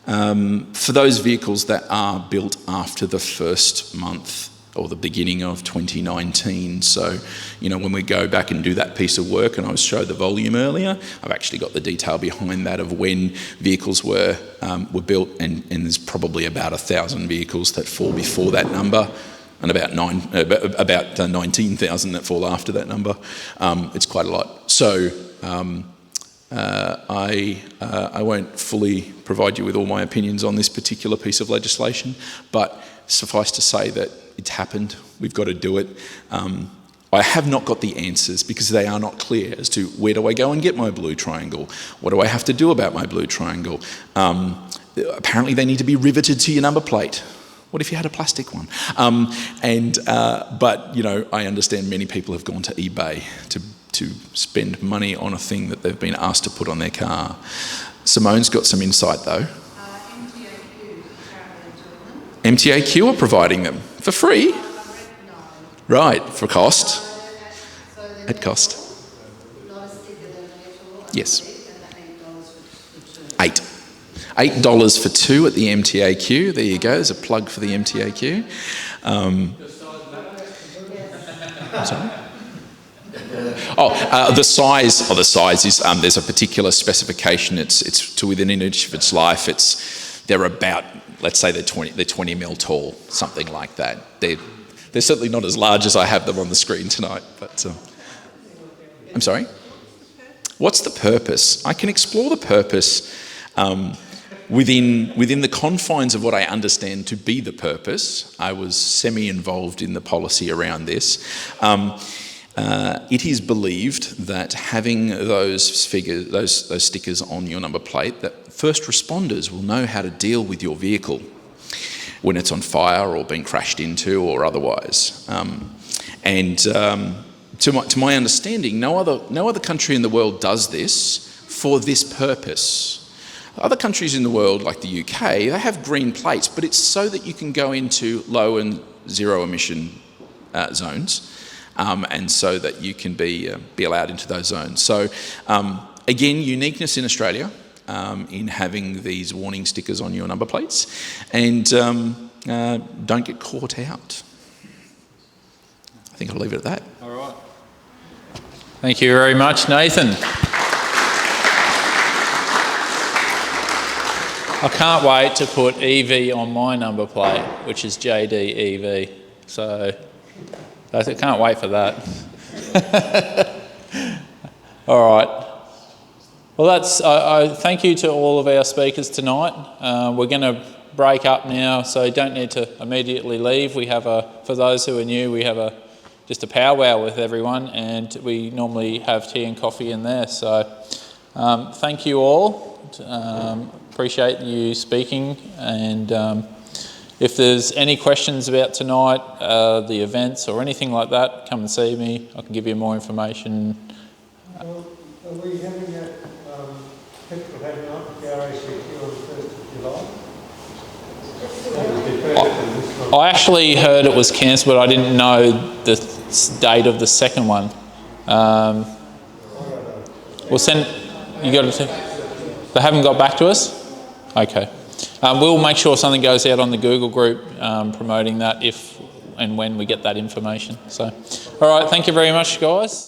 For those vehicles that are built after the first month or the beginning of 2019. So, when we go back and do that piece of work, and I showed the volume earlier, I've actually got the detail behind that of when vehicles were built, and there's probably about 1,000 vehicles that fall before that number, and about 19,000 that fall after that number. It's quite a lot. So I won't fully provide you with all my opinions on this particular piece of legislation, but suffice to say that it's happened. We've got to do it. I have not got the answers because they are not clear as to where do I go and get my blue triangle? What do I have to do about my blue triangle? Apparently they need to be riveted to your number plate. What if you had a plastic one? But I understand many people have gone to eBay to spend money on a thing that they've been asked to put on their car. Simone's got some insight though. MTAQ are providing them for free? Right, for cost. At cost. Yes. $8 for 2 at the MTAQ. There you go, there's a plug for the MTAQ. Sorry? The size is, there's a particular specification. It's to within an inch of its life. They're about, let's say they're 20 mil tall, something like that. They're certainly not as large as I have them on the screen tonight, but I'm sorry? What's the purpose? I can explore the purpose. within the confines of what I understand to be the purpose, I was semi-involved in the policy around this. It is believed that having those stickers on your number plate, that first responders will know how to deal with your vehicle when it's on fire or being crashed into or otherwise. To my understanding, no other country in the world does this for this purpose. Other countries in the world, like the UK, they have green plates, but it's so that you can go into low and zero emission zones. And so that you can be allowed into those zones. So again, uniqueness in Australia in having these warning stickers on your number plates, and don't get caught out. I think I'll leave it at that. All right. Thank you very much, Nathan. I can't wait to put EV on my number plate, which is JDEV. So I can't wait for that. All right. Well, I thank you to all of our speakers tonight. We're going to break up now, so you don't need to immediately leave. We have for those who are new, we have just a powwow with everyone, and we normally have tea and coffee in there. So thank you all. Appreciate you speaking, and if there's any questions about tonight, the events or anything like that, come and see me. I can give you more information. Well, are we having that, people having up the RACQ on the 1st of July? I actually heard it was cancelled, but I didn't know the date of the second one. We'll send, you got it? They haven't got back to us? Okay. We'll make sure something goes out on the Google group promoting that if and when we get that information. So, all right, thank you very much, guys.